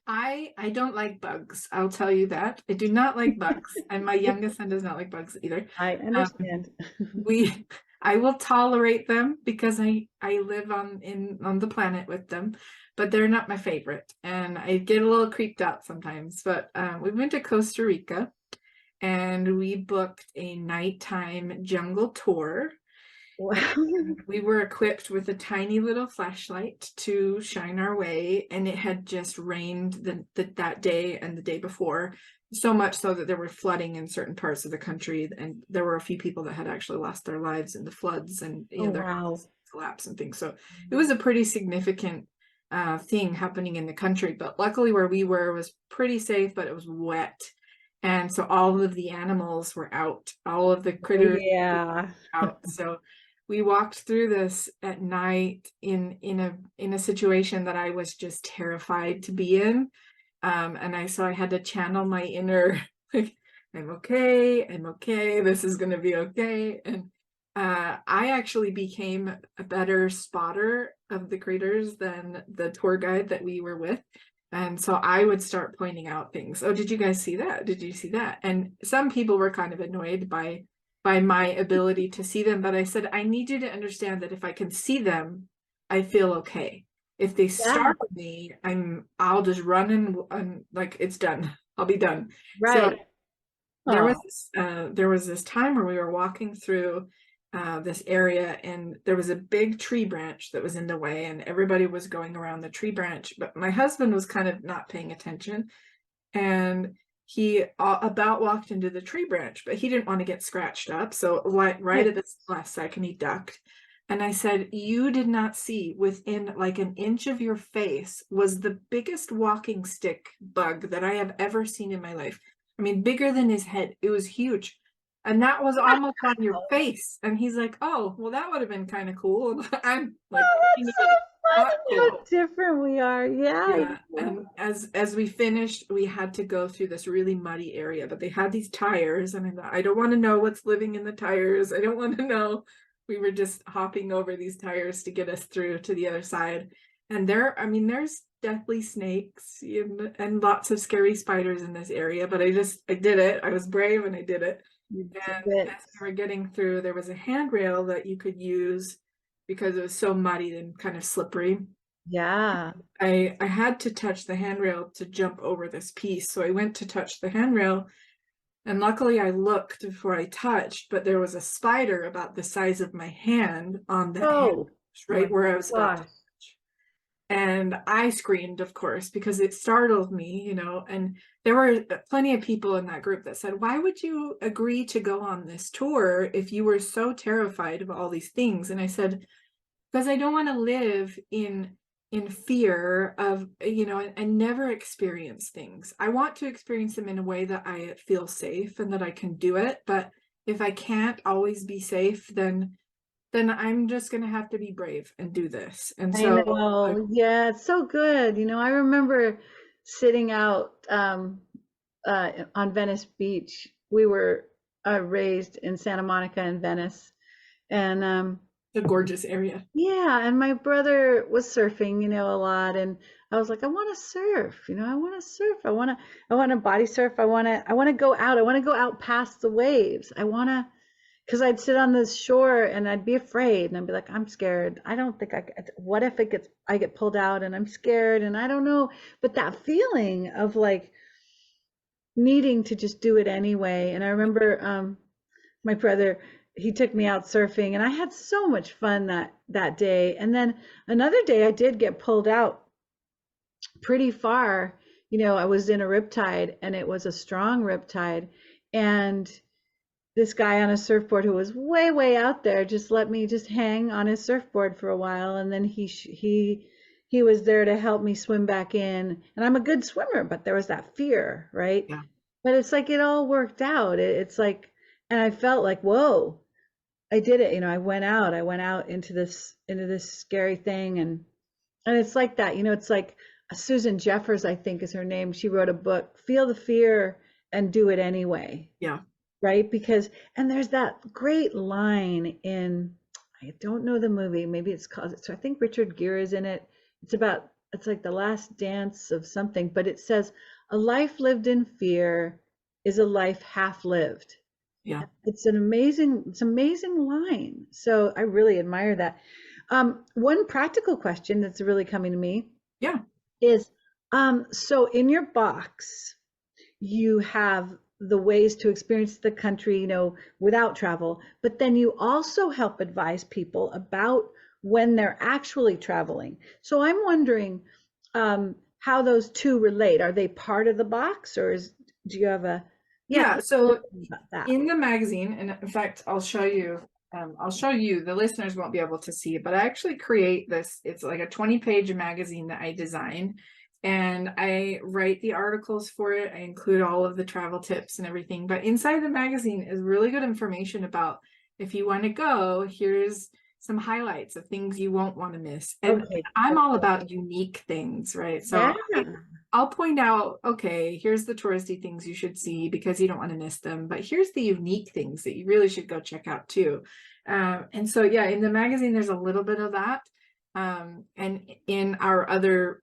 I don't like bugs. I'll tell you that. I do not like bugs, and my youngest son does not like bugs either. I Um, understand. we I will tolerate them because I live on the planet with them, but they're not my favorite, and I get a little creeped out sometimes. But we went to Costa Rica and we booked a nighttime jungle tour. Wow. And we were equipped with a tiny little flashlight to shine our way, and it had just rained that day and the day before, so much so that there were flooding in certain parts of the country, and there were a few people that had actually lost their lives in the floods, and Oh, their wow. houses collapsed and things. So it was a pretty significant thing happening in the country. But luckily, where we were was pretty safe, but it was wet. And so all of the animals were out, all of the Oh, critters yeah. out. So we walked through this at night in a situation that I was just terrified to be in. And I had to channel my inner like, I'm okay, this is gonna be okay. And I actually became a better spotter of the critters than the tour guide that we were with. And so I would start pointing out things. Oh, did you guys see that? Did you see that? And some people were kind of annoyed by my ability to see them, but I said, I need you to understand that if I can see them, I feel okay. If they Yeah, startle me, I'll just run and like it's done. I'll be done. So right. Oh, there was this time where we were walking through this area, and there was a big tree branch that was in the way, and everybody was going around the tree branch, but my husband was kind of not paying attention, and he about walked into the tree branch, but he didn't want to get scratched up. So right right. at this last second, he ducked. And I said, you did not see within like an inch of your face was the biggest walking stick bug that I have ever seen in my life. I mean, bigger than his head. It was huge. And that was almost on your face. And he's like, oh, well, that would have been kind of cool. And I'm like, Oh, "You that's know, so not funny how cool." different we are. Yeah, Yeah, and as we finished, we had to go through this really muddy area, but they had these tires, and I thought, I don't want to know what's living in the tires. I don't want to know. We were just hopping over these tires to get us through to the other side. And I mean, there's deathly snakes and lots of scary spiders in this area, but I did it. I was brave and I did it. you did And it. as we were getting through, there was a handrail that you could use because it was so muddy and kind of slippery. Yeah. I had to touch the handrail to jump over this piece. So I went to touch the handrail, and luckily I looked before I touched, but there was a spider about the size of my hand on the hand, Oh right my where I was about to gosh. touch. And I screamed, of course, because it startled me, and there were plenty of people in that group that said, why would you agree to go on this tour if you were so terrified of all these things? And I said, because I don't want to live in fear of and never experience things. I want to experience them in a way that I feel safe and that I can do it. But if I can't always be safe, then I'm just gonna have to be brave and do this. And I so I know. Yeah, it's so good. I remember sitting out on Venice Beach. We were raised in Santa Monica and Venice. And it's a gorgeous area. yeah, and my brother was surfing, a lot, and I was like, I want to surf, I want to surf. I want to body surf. I want to go out. I want to go out past the waves. Because I'd sit on the shore and I'd be afraid and I'd be like, I'm scared. I don't think what if I get pulled out and I'm scared and I don't know. But that feeling of like needing to just do it anyway. And I remember my brother, he took me out surfing and I had so much fun that day. And then another day I did get pulled out pretty far. You know, I was in a riptide and it was a strong riptide. And this guy on a surfboard who was way, way out there just let me just hang on his surfboard for a while. And then he was there to help me swim back in. And I'm a good swimmer, but there was that fear, right? Yeah. But it's like it all worked out. It's like, and I felt like, whoa, I did it. You know, I went out into this scary thing. And it's like that, you know, it's like Susan Jeffers, I think is her name. She wrote a book, Feel the Fear and Do It Anyway. Yeah. Right? Because, and there's that great line in, I don't know the movie, maybe it's called, so I think Richard Gere is in it. It's about, it's like the last dance of something, but it says, a life lived in fear is a life half lived. Yeah. It's amazing line. So I really admire that. One practical question that's really coming to me Yeah. is, so in your box, you have the ways to experience the country, you know, without travel, but then you also help advise people about when they're actually traveling. So I'm wondering how those two relate. Are they part of the box, or do you have a, yeah, Yeah. So about that? in the magazine, and in fact, I'll show you. The listeners won't be able to see it, but I actually create this. It's like a 20-page magazine that I design, and I write the articles for it. I include all of the travel tips and everything. But inside the magazine is really good information about, if you want to go, here's some highlights of things you won't want to miss. And Okay. I'm all Okay. about unique things, right? Yeah. So I'll point out, okay, here's the touristy things you should see because you don't want to miss them, but here's the unique things that you really should go check out too. And so, yeah, in the magazine, there's a little bit of that. And in our other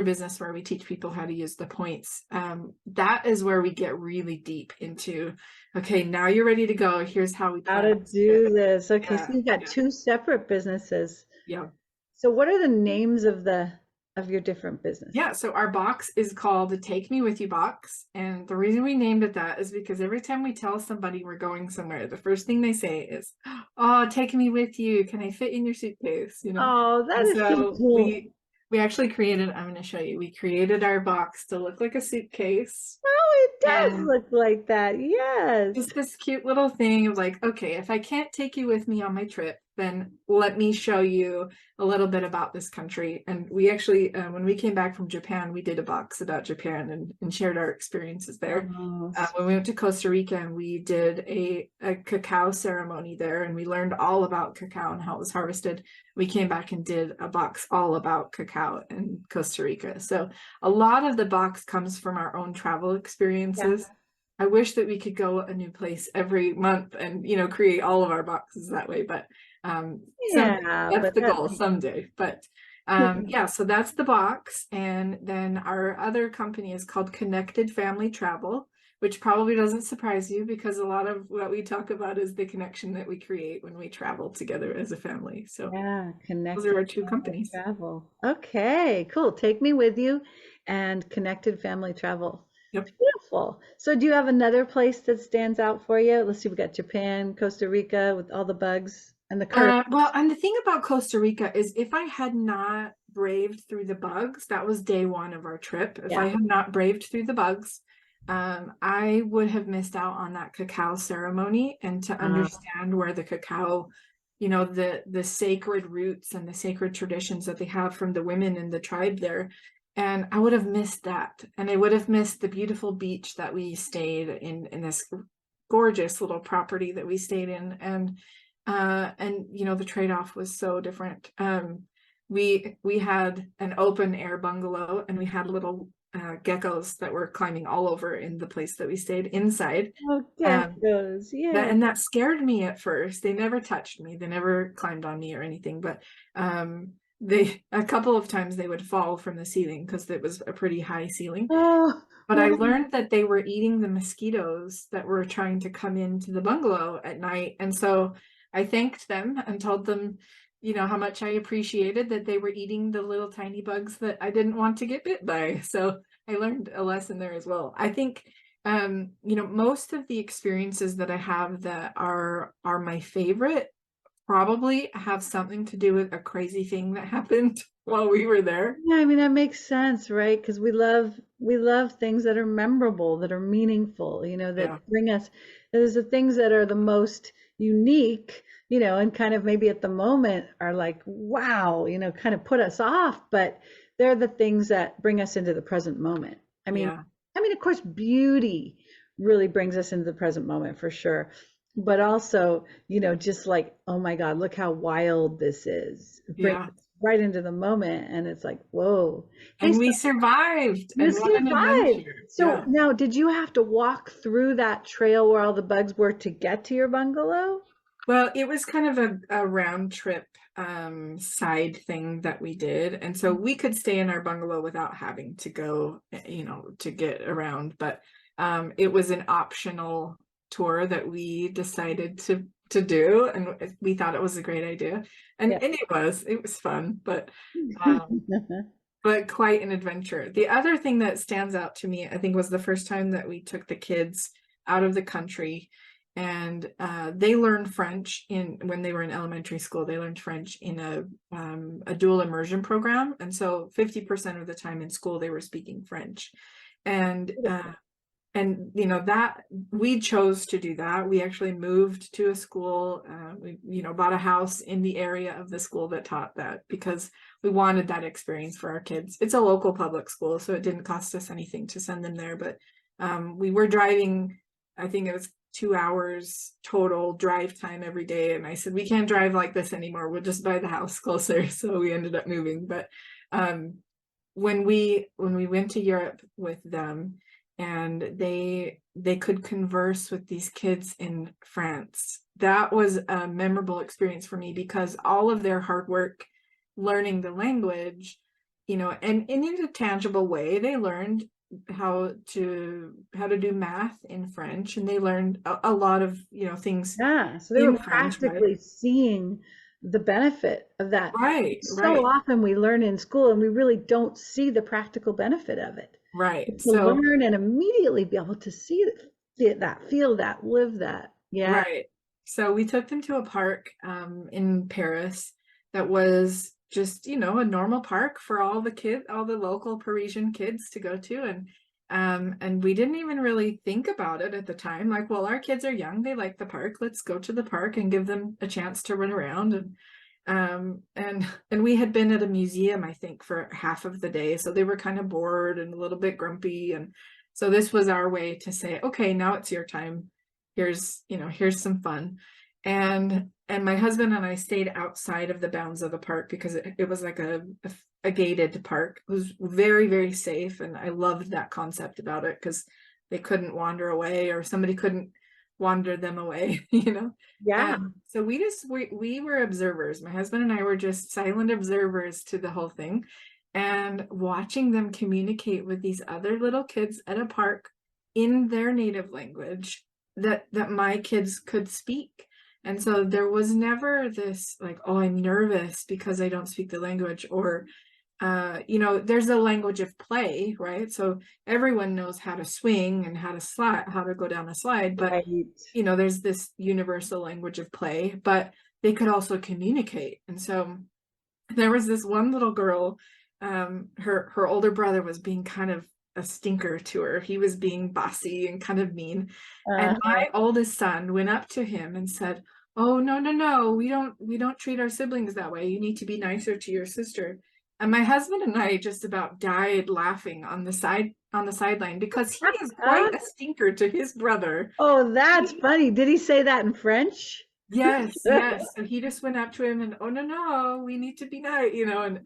business where we teach people how to use the points, that is where we get really deep into, okay, now you're ready to go. Here's how we How plan to this trip. do this. Okay, so Yeah, you've got yeah, two separate businesses. yeah. So what are the names of the of your different Yeah, businesses? so our box is called the Take Me With You box. And the reason we named it that is because every time we tell somebody we're going somewhere, the first thing they say is, "Oh, take me with you. Can I fit in your suitcase?" You know? Oh, that And is so so cool. we actually created, I'm going to show you. We created our box to look like a suitcase. Oh, it does And look like that. Yes. just this cute little thing of like, okay, if I can't take you with me on my trip, then let me show you a little bit about this country. And we actually, when we came back from Japan, we did a box about Japan and shared our experiences there. Oh, When we went to Costa Rica, and we did a cacao ceremony there, and we learned all about cacao and how it was harvested. We came back and did a box all about cacao in Costa Rica. So a lot of the box comes from our own travel yeah. experiences. I wish that we could go a new place every month and, create all of our boxes that way, but someday, Yeah, that's but the that goal makes someday. But yeah, so that's the box. And then our other company is called Connected Family Travel, which probably doesn't surprise you because a lot of what we talk about is the connection that we create when we travel together as a family. So yeah, those connected are our two family companies. travel. Okay, cool. Take me with you and connected family travel. Yep. Beautiful. So do you have another place that stands out for you? Let's see, we got Japan, Costa Rica with all the bugs and the current. Well, and the thing about Costa Rica is if I had not braved through the bugs, that was day one of our trip. If I Yeah. had not braved through the bugs, I would have missed out on that cacao ceremony and to understand where the cacao, the sacred roots and the sacred traditions that they have from the women in the tribe there. And I would have missed that. And I would have missed the beautiful beach that we stayed in this gorgeous little property that we stayed in. And the trade-off was so different. We had an open air bungalow, and we had little geckos that were climbing all over in the place that we stayed inside. Oh, Um, geckos. Yeah. and that scared me at first. They never touched me. They never climbed on me or anything, but they a couple of times they would fall from the ceiling because it was a pretty high ceiling. Oh, But I oh, learned that they were eating the mosquitoes that were trying to come into the bungalow at night. And so I thanked them and told them, how much I appreciated that they were eating the little tiny bugs that I didn't want to get bit by. So I learned a lesson there as well. I think Most of the experiences that I have that are my favorite probably have something to do with a crazy thing that happened while we were there. Yeah, I mean that makes sense, right? Because we love things that are memorable, that are meaningful, Yeah, that bring us. There's the things that are the most unique, and kind of maybe at the moment are like, wow, kind of put us off, but they're the things that bring us into the present moment. I mean, yeah, of course, beauty really brings us into the present moment for sure. But also, just like, oh my God, look how wild this is. It brings yeah. us right into the moment, and it's like, whoa. Hey, And so we survived, you and what an survived. adventure. So Yeah. now, did you have to walk through that trail where all the bugs were to get to your bungalow? Well, it was kind of a round trip side thing that we did. And so we could stay in our bungalow without having to go, to get around. But it was an optional tour that we decided to do, and we thought it was a great idea. Yeah. And it was fun, um but quite an adventure. The other thing that stands out to me, I think, was the first time that we took the kids out of the country, and they learned French in when they were in elementary school. They learned French in a dual immersion program, and so 50% of the time in school they were speaking French, and that we chose to do that. We actually moved to a school. We bought a house in the area of the school that taught that because we wanted that experience for our kids. It's a local public school, so it didn't cost us anything to send them there. But we were driving, I think it was 2 hours total drive time every day, and I said we can't drive like this anymore. We'll just buy the house closer. So we ended up moving. But um, when we went to Europe with them, and they could converse with these kids in France. That was a memorable experience for me because all of their hard work learning the language, and in a tangible way, they learned how to do math in French, and they learned a lot of things Yeah, so they were in French, right? practically seeing the benefit of that. Right, So right, often we learn in school and we really don't see the practical benefit of it. right. But to So learn and immediately be able to see that, feel that, live that. Yeah. right. So we took them to a park in Paris that was just, a normal park for all the local Parisian kids to go to. And we didn't even really think about it at the time. Like, well, our kids are young, they like the park. Let's go to the park and give them a chance to run around. And we had been at a museum, I think, for half of the day. So they were kind of bored and a little bit grumpy. And so this was our way to say, okay, now it's your time. Here's some fun. And my husband and I stayed outside of the bounds of the park because it was like a gated park. It was very, very safe. And I loved that concept about it because they couldn't wander away, or somebody couldn't wander them away, Yeah. so we were observers. My husband and I were just silent observers to the whole thing, and watching them communicate with these other little kids at a park in their native language that my kids could speak. And so there was never this like, oh, I'm nervous because I don't speak the language, or there's a language of play, right? So everyone knows how to swing and how to go down a slide, but Right. there's this universal language of play, but they could also communicate. And so there was this one little girl, her older brother was being kind of a stinker to her. He was being bossy and kind of mean. And Uh-huh. my oldest son went up to him and said, "Oh, no, no, no, we don't treat our siblings that way. You need to be nicer to your sister." And my husband and I just about died laughing on the sideline because he is quite a stinker to his brother. Oh, that's funny. Did he say that in French? Yes, yes. So he just went up to him and, "Oh, no, no, we need to be nice,"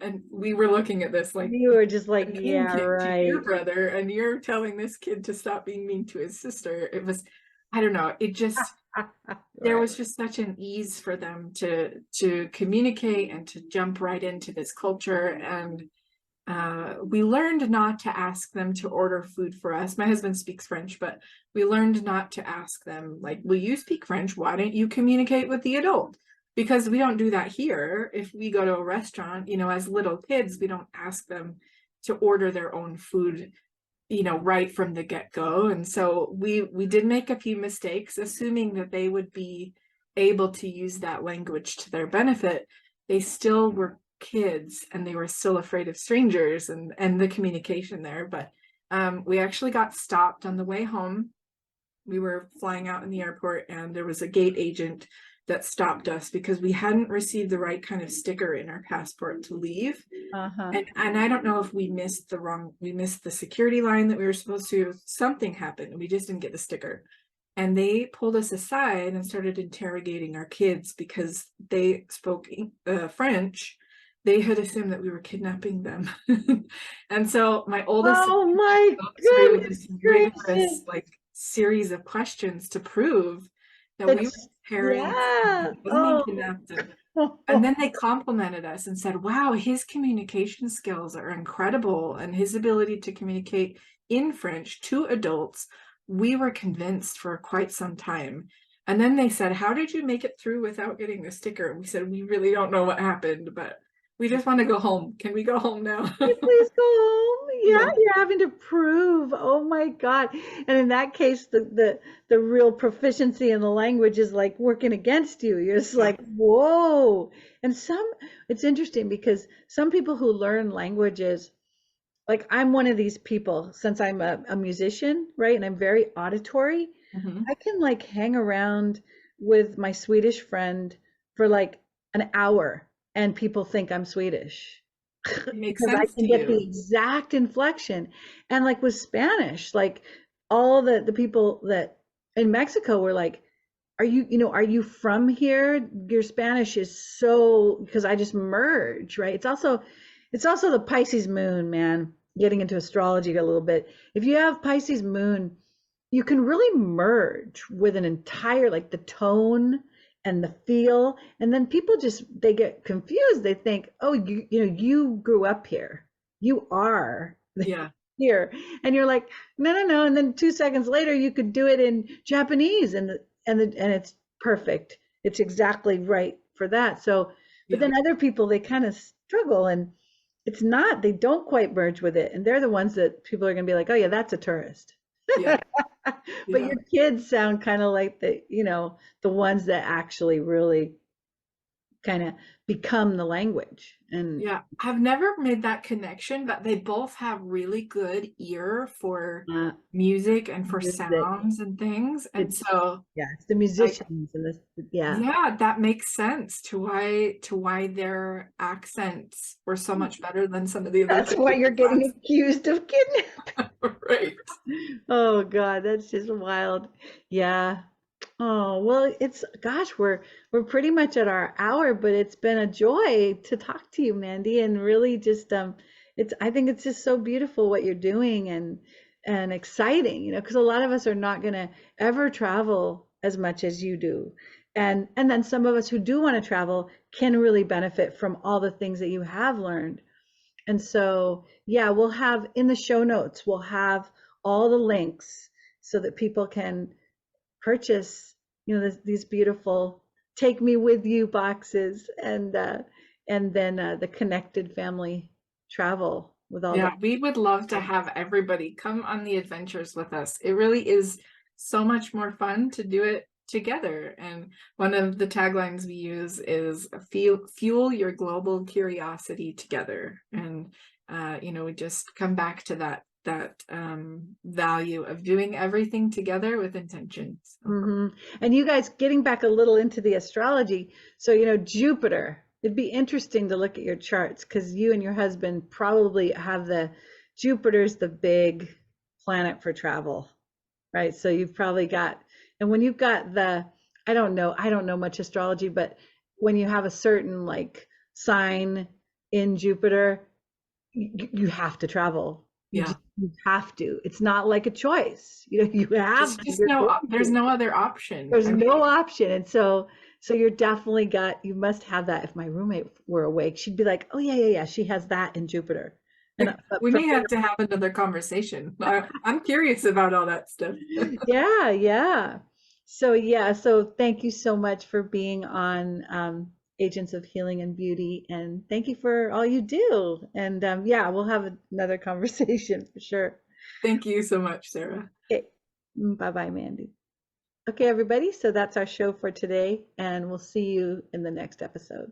and we were looking at this like, You were just a like, mean yeah, kid to your right. brother, and you're telling this kid to stop being mean to his sister. It was, I don't know, there Right. was just such an ease for them to communicate and to jump right into this culture. And we learned not to ask them to order food for us. My husband speaks French, but we learned not to ask them, like, will you speak French? Why don't you communicate with the adult? Because we don't do that here. If we go to a restaurant, as little kids, we don't ask them to order their own food right from the get-go. And so we did make a few mistakes, assuming that they would be able to use that language to their benefit. They still were kids and they were still afraid of strangers and the communication there. But we actually got stopped on the way home. We were flying out in the airport and there was a gate agent that stopped us because we hadn't received the right kind of sticker in our passport to leave. Uh-huh. And I don't know if we missed the security line that we were supposed to. Something happened and we just didn't get the sticker. And they pulled us aside and started interrogating our kids because they spoke French. They had assumed that we were kidnapping them. And so my oldest Oh my goes through goodness this rigorous gracious. like series of questions to prove that we were That's, parents, yeah. wasn't being Oh. kidnapped. And then they complimented us and said, wow, his communication skills are incredible and his ability to communicate in French to adults. We were convinced for quite some time. And then they said, how did you make it through without getting the sticker? And we said, we really don't know what happened, but we just want to go home. Can we go home now? You please go home. Yeah, Yeah. you're having to prove. Oh my God. And in that case, the real proficiency in the language is like working against you. You're just Yeah. like, whoa. And it's interesting because some people who learn languages, like I'm one of these people, since I'm a musician, right? And I'm very auditory. Mhm. I can like hang around with my Swedish friend for like an hour and people think I'm Swedish It makes because I sense can to get the you. exact inflection. And like with Spanish, like all the people that in Mexico were like, are you from here? Your Spanish is so, because I just merge, right? It's also the Pisces moon, man. Getting into astrology a little bit. If you have Pisces moon, you can really merge with an entire, like the tone and the feel. And then people just, they get confused. They think, oh, you grew up here. You are Yeah. here. And you're like, no, no, no. And then 2 seconds later, you could do it in Japanese and it's perfect. It's exactly right for that. So, but Yeah. then other people, they kind of struggle and it's not, they don't quite merge with it. And they're the ones that people are going to be like, oh yeah, that's a tourist. Yeah. But Yeah. your kids sound kind of like the ones that actually really kind of become the language. And Yeah, I've never made that connection, but they both have really good ear for uh, music and for music, sounds and things. And it's, so yeah, it's the I musicians and this, yeah. yeah, that makes sense to why their accents were so much better than some of the other That's kids why in you're the getting class. accused of kidnapping. Right. Oh God, that's just wild. Yeah. Oh, well, gosh, we're pretty much at our hour, but it's been a joy to talk to you, Mandy, and really just I think it's just so beautiful what you're doing and exciting, because a lot of us are not going to ever travel as much as you do. And then some of us who do want to travel can really benefit from all the things that you have learned. And so, yeah, we'll have in the show notes, we'll have all the links so that people can purchase, these beautiful take me with you boxes and then the connected family travel with all the Yeah, we would love to have everybody come on the adventures with us. It really is so much more fun to do it together. And one of the taglines we use is fuel your global curiosity together. And we just come back to that value of doing everything together with intention. So, hmm And you guys, getting back a little into the astrology, so Jupiter, it'd be interesting to look at your charts because you and your husband probably have Jupiter's the big planet for travel, right? So you've probably got, and when you've got I don't know much astrology, but when you have a certain like sign in Jupiter, you have to travel. yeah, You have to. It's not like a choice. You have there's to. just You're going there's to. no other option. There's I mean, no option. And so you must have that. If my roommate were awake, she'd be like, oh yeah, yeah, yeah, she has that in Jupiter. And but we for may have to have another conversation. I'm curious about all that stuff. yeah, yeah. So yeah, so thank you so much for being on Agents of Healing and Beauty, and thank you for all you do. And yeah, we'll have another conversation for sure. Thank you so much, Sarah. Okay. Bye-bye, Mandy. Okay, everybody. So that's our show for today, and we'll see you in the next episode.